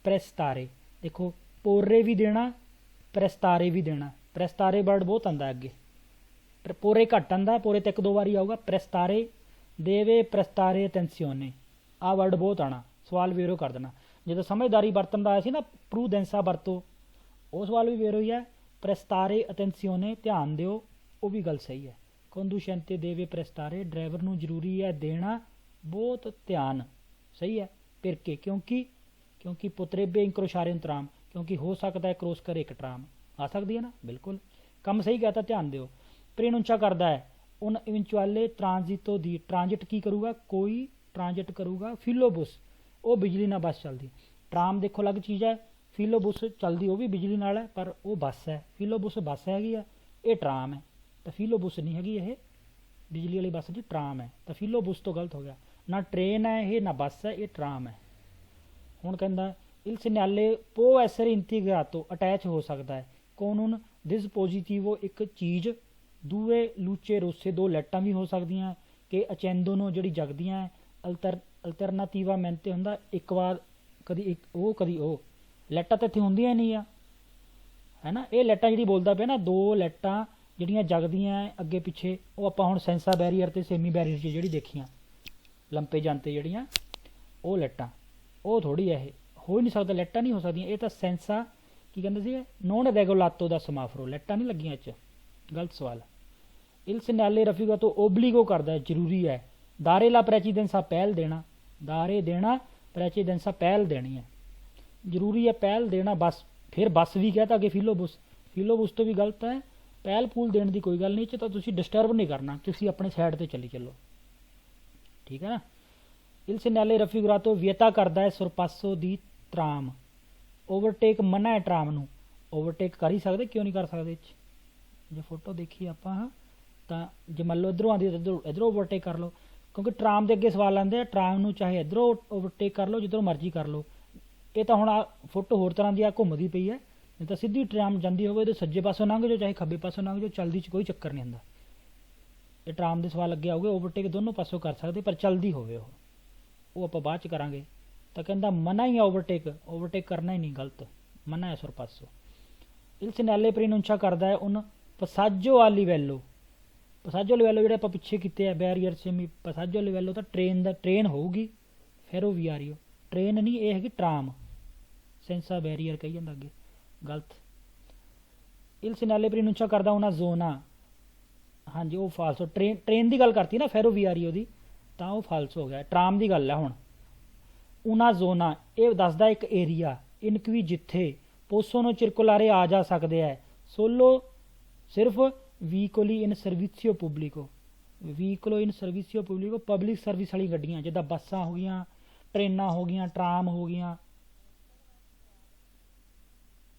प्रेस्तारे, देखो पोरे भी देना, प्रेस्तारे भी देना, प्रेस्तारे वर्ड बहुत आंदा अगे, पोरे घट आंदा, पोरे तो 1-2 बारी आऊगा, प्रेस्तारे देवे प्रेस्तारे अटेंशियोने, आ वर्ड बहुत आना, सवाल वेरो कर देना। जो समझदारी बरतन का आया सी ना, प्रूडेंसा बरतो, वो सवाल भी वेरो ही है, प्रेस्तारे अटेंशियोने ध्यान दिओ, वो भी गल सही है। conducente देवे प्रेस्तारे, ड्राइवर नूं जरूरी है देना बहुत ध्यान, सही है। फिर के क्योंकि पुत्रेबे इंक्रोशारे ट्राम, क्योंकि हो सकता है क्रॉस करे एक ट्राम, आ सकती है ना, बिल्कुल कम सही कहता, ध्यान दिओ। प्रीनोंशा करता है उन इवेंचुअले ट्रांजिटो दी, ट्रांजिट की करूगा, कोई ट्रांजिट करूगा, फिलोबुस, वो बिजली ना बस चलती, ट्राम देखो अलग चीज़ है, फिलोबुस चलती वो भी बिजली नाल है, पर वो बस है, फिलोबुस बस हैगी है, ये ट्राम है, तो फिलोबुस नहीं हैगी, ये बिजली वाली बस जी ट्राम है, तो फिलोबुस तो गलत हो गया, ना ट्रेन है ये ना बस है, ये ट्राम है। हुण कहंदा इल सिनेले पो एसर इंटीग्रातो अटैच हो सकता है, कौन डिस्पोजिटिवो एक चीज़, दूए लूचे रोसे 2 लाइटां भी हो सकदियां, कि अचेंदो नो जिहड़ी जगदियां ਅਲਟਰਨਾਟਿਵਾਮੈਂਟੇ ਹੁੰਦਾ ਇੱਕ ਵਾਰ ਕਦੀ ਇੱਕ ਉਹ ਕਦੀ ਉਹ ਲੈਟਾਂ ਤਾਂ ਇੱਥੇ ਹੁੰਦੀਆਂ ਹੀ ਨਹੀਂ ਆ ਹੈ ਨਾ। ਇਹ ਲੈਟਾਂ ਜਿਹੜੀ ਬੋਲਦਾ ਪਿਆ ਨਾ, ਦੋ ਲੈਟਾਂ ਜਿਹੜੀਆਂ ਜਗਦੀਆਂ ਅੱਗੇ ਪਿੱਛੇ, ਉਹ ਆਪਾਂ ਹੁਣ ਸੈਂਸਾ ਬੈਰੀਅਰ ਤੇ ਸੇਮੀ ਬੈਰੀਅਰ 'ਚ ਜਿਹੜੀ ਦੇਖੀਆਂ ਲੰਪੇ ਜਾਂਤੇ ਜਿਹੜੀਆਂ ਉਹ ਲੈਟਾਂ, ਉਹ ਥੋੜ੍ਹੀ ਹੈ, ਇਹ ਹੋ ਹੀ ਨਹੀਂ ਸਕਦਾ, ਲੈਟਾਂ ਨਹੀਂ ਹੋ ਸਕਦੀਆਂ। ਇਹ ਤਾਂ ਸੈਂਸਾ ਕੀ ਕਹਿੰਦੇ ਸੀ, ਨੋਨ ਰੈਗੋਲਾਤੋ ਦਾ ਸਮਾਫਰੋ, ਲੈਟਾਂ ਨਹੀਂ ਲੱਗੀਆਂ ਇਹ 'ਚ। ਗਲਤ ਸਵਾਲ। ਇਲ ਸਿਨਾਲੇ ਰਫੀਗਾ ਤੋਂ ਓਬਲੀਗੋ ਕਰਦਾ ਹੈ, ਜ਼ਰੂਰੀ ਹੈ। ਦਾਰੇ ਲਾ ਪ੍ਰੈਸੀਡੈਂਸਾ ਪਹਿਲ ਦੇਣਾ, ਦਾਰੇ ਦੇਣਾ ਪ੍ਰੈਸੀਡੈਂਸਾ ਪਹਿਲ ਦੇਣੀ ਹੈ, ਜ਼ਰੂਰੀ ਹੈ ਪਹਿਲ ਦੇਣਾ। ਬਸ ਫਿਰ ਬਸ ਵੀ ਕਹਿ ਤਾ ਅੱਗੇ ਫਿਲੋਬੁਸ, ਫਿਲੋਬੁਸ ਤੋਂ ਵੀ ਗਲਤ ਹੈ। ਪਹਿਲ ਪੂਲ ਦੇਣ ਦੀ ਕੋਈ ਗੱਲ ਨਹੀਂ, 'ਚ ਤਾਂ ਤੁਸੀਂ ਡਿਸਟਰਬ ਨਹੀਂ ਕਰਨਾ, ਤੁਸੀਂ ਆਪਣੇ ਸਾਈਡ ਤੇ ਚੱਲੀ ਚੱਲੋ, ਠੀਕ ਹੈ ਨਾ। ਇਲ ਸਿਨਾਲੇ ਰਫੀਗਰਾ ਤੋਂ ਵਿਅਤਾ ਕਰਦਾ ਹੈ ਸੁਰਪਾਸੋ ਦੀ ਤਰਾਮ, ਓਵਰਟੇਕ ਮਨਾ ਹੈ ਟਰਾਮ ਨੂੰ, ਓਵਰਟੇਕ ਕਰ ਹੀ ਸਕਦੇ, ਕਿਉਂ ਨਹੀਂ ਕਰ ਸਕਦੇ। ਜੇ ਫੋਟੋ ਦੇਖੀ ਆਪਾਂ ਤਾਂ ਜੇ ਮੰਨ ਲਓ ਇੱਧਰੋਂ ਆਉਂਦੀ ਤਾਂ ਇੱਧਰੋਂ ਓਵਰਟੇਕ ਕਰ ਲਓ, ਕਿਉਂਕਿ ਟਰਾਮ ਦੇ ਅੱਗੇ ਸਵਾਲ ਆਉਂਦੇ ਆ, ਟਰਾਮ ਨੂੰ ਚਾਹੇ ਇੱਧਰੋਂ ਓਵਰਟੇਕ ਕਰ ਲਓ, ਜਿੱਧਰੋਂ ਮਰਜ਼ੀ ਕਰ ਲਓ। ਇਹ ਤਾਂ ਹੁਣ ਫੋਟੋ ਹੋਰ ਤਰ੍ਹਾਂ ਦੀ ਆ ਘੁੰਮਦੀ ਪਈ ਹੈ, ਨਹੀਂ ਤਾਂ ਸਿੱਧੀ ਟਰਾਮ ਜਾਂਦੀ ਹੋਵੇ ਤਾਂ ਸੱਜੇ ਪਾਸੋਂ ਲੰਘ ਜਾਓ ਚਾਹੇ ਖੱਬੇ ਪਾਸੋਂ ਲੰਘ ਜਾਓ, ਚੱਲਦੀ 'ਚ ਕੋਈ ਚੱਕਰ ਨਹੀਂ ਹੁੰਦਾ। ਇਹ ਟਰਾਮ ਦੇ ਸਵਾਲ ਅੱਗੇ ਆਉਗੇ, ਓਵਰਟੇਕ ਦੋਨੋਂ ਪਾਸੋਂ ਕਰ ਸਕਦੇ ਪਰ ਚੱਲਦੀ ਹੋਵੇ, ਉਹ ਆਪਾਂ ਬਾਅਦ 'ਚ ਕਰਾਂਗੇ। ਤਾਂ ਕਹਿੰਦਾ ਮਨਾ ਹੀ ਆ ਓਵਰਟੇਕ, ਓਵਰਟੇਕ ਕਰਨਾ ਹੀ ਨਹੀਂ, ਗਲਤ, ਮਨਾ ਹੈ ਸੁਰਪਾਸੋ। ਇਲ ਸਿਨਾਲੇ ਪ੍ਰੀਨੁੰਸ਼ਾ ਕਰਦਾ ਹੈ ਉਹਨ ਪਸਾਜੋ ਆ ਲਿਵੈਲੋ, ਪਸਾਜੋ ਲਿਵੈਲੋ ਜਿਹੜੇ ਆਪਾਂ ਪਿੱਛੇ ਕੀਤੇ ਆ ਬੈਰੀਅਰ ਸੇਮੀ, ਪਸਾਜੋ ਲਿਵੈਲੋ ਤਾਂ ਟ੍ਰੇਨ ਦਾ, ਟ੍ਰੇਨ ਹੋਊਗੀ ਫੈਰੋਵੀਆਰੀਓ, ਟ੍ਰੇਨ ਨਹੀਂ, ਇਹ ਹੈਗੀ ਟਰਾਮ, ਸੈਂਸਾ ਬੈਰੀਅਰ ਕਹੀ ਜਾਂਦਾ ਅੱਗੇ, ਗਲਤ। ਇਲ ਸਿਨਾਲੇ ਪ੍ਰੀਨੁੰਸ਼ਾ ਕਰਦਾ ਉਹਨਾਂ ਜ਼ੋਨਾ, ਹਾਂਜੀ ਉਹ ਫਾਲਸੋ, ਟ੍ਰੇਨ ਦੀ ਗੱਲ ਕਰਤੀ ਨਾ ਫੈਰੋਵੀਆਰੀਓ ਦੀ, ਤਾਂ ਉਹ ਫਾਲਸ ਹੋ ਗਿਆ, ਟਰਾਮ ਦੀ ਗੱਲ ਹੈ ਹੁਣ। ਉਨਾ ਜ਼ੋਨਾ ਇਹ ਦੱਸਦਾ ਇੱਕ ਏਰੀਆ, ਇਨਕਵੀ ਜਿੱਥੇ ਪੋਸੋ ਨੂੰ ਚਿਰਕੁਲਾਰੇ ਆ ਜਾ ਸਕਦੇ ਹੈ, ਸੋਲੋ ਸਿਰਫ ਵੀਕੋਲੀ ਇਨ ਸਰਵਿਸਿਓ ਪਬਲਿਕੋ, ਵੀਕਲੋ ਇਨ ਸਰਵਿਸਿਓ ਪਬਲਿਕੋ, ਪਬਲਿਕ ਸਰਵਿਸ ਵਾਲੀ ਗੱਡੀਆਂ ਜਿੱਦਾਂ ਬੱਸਾਂ ਹੋ ਗਈਆਂ, ਟ੍ਰੇਨਾਂ ਹੋ ਗਈਆਂ, ਟਰਾਮ ਹੋ ਗਈਆਂ।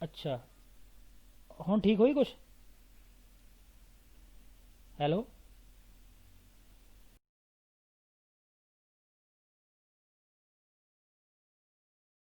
ਅੱਛਾ ਹੁਣ ਠੀਕ ਹੋਈ ਕੁਛ, ਹੈਲੋ।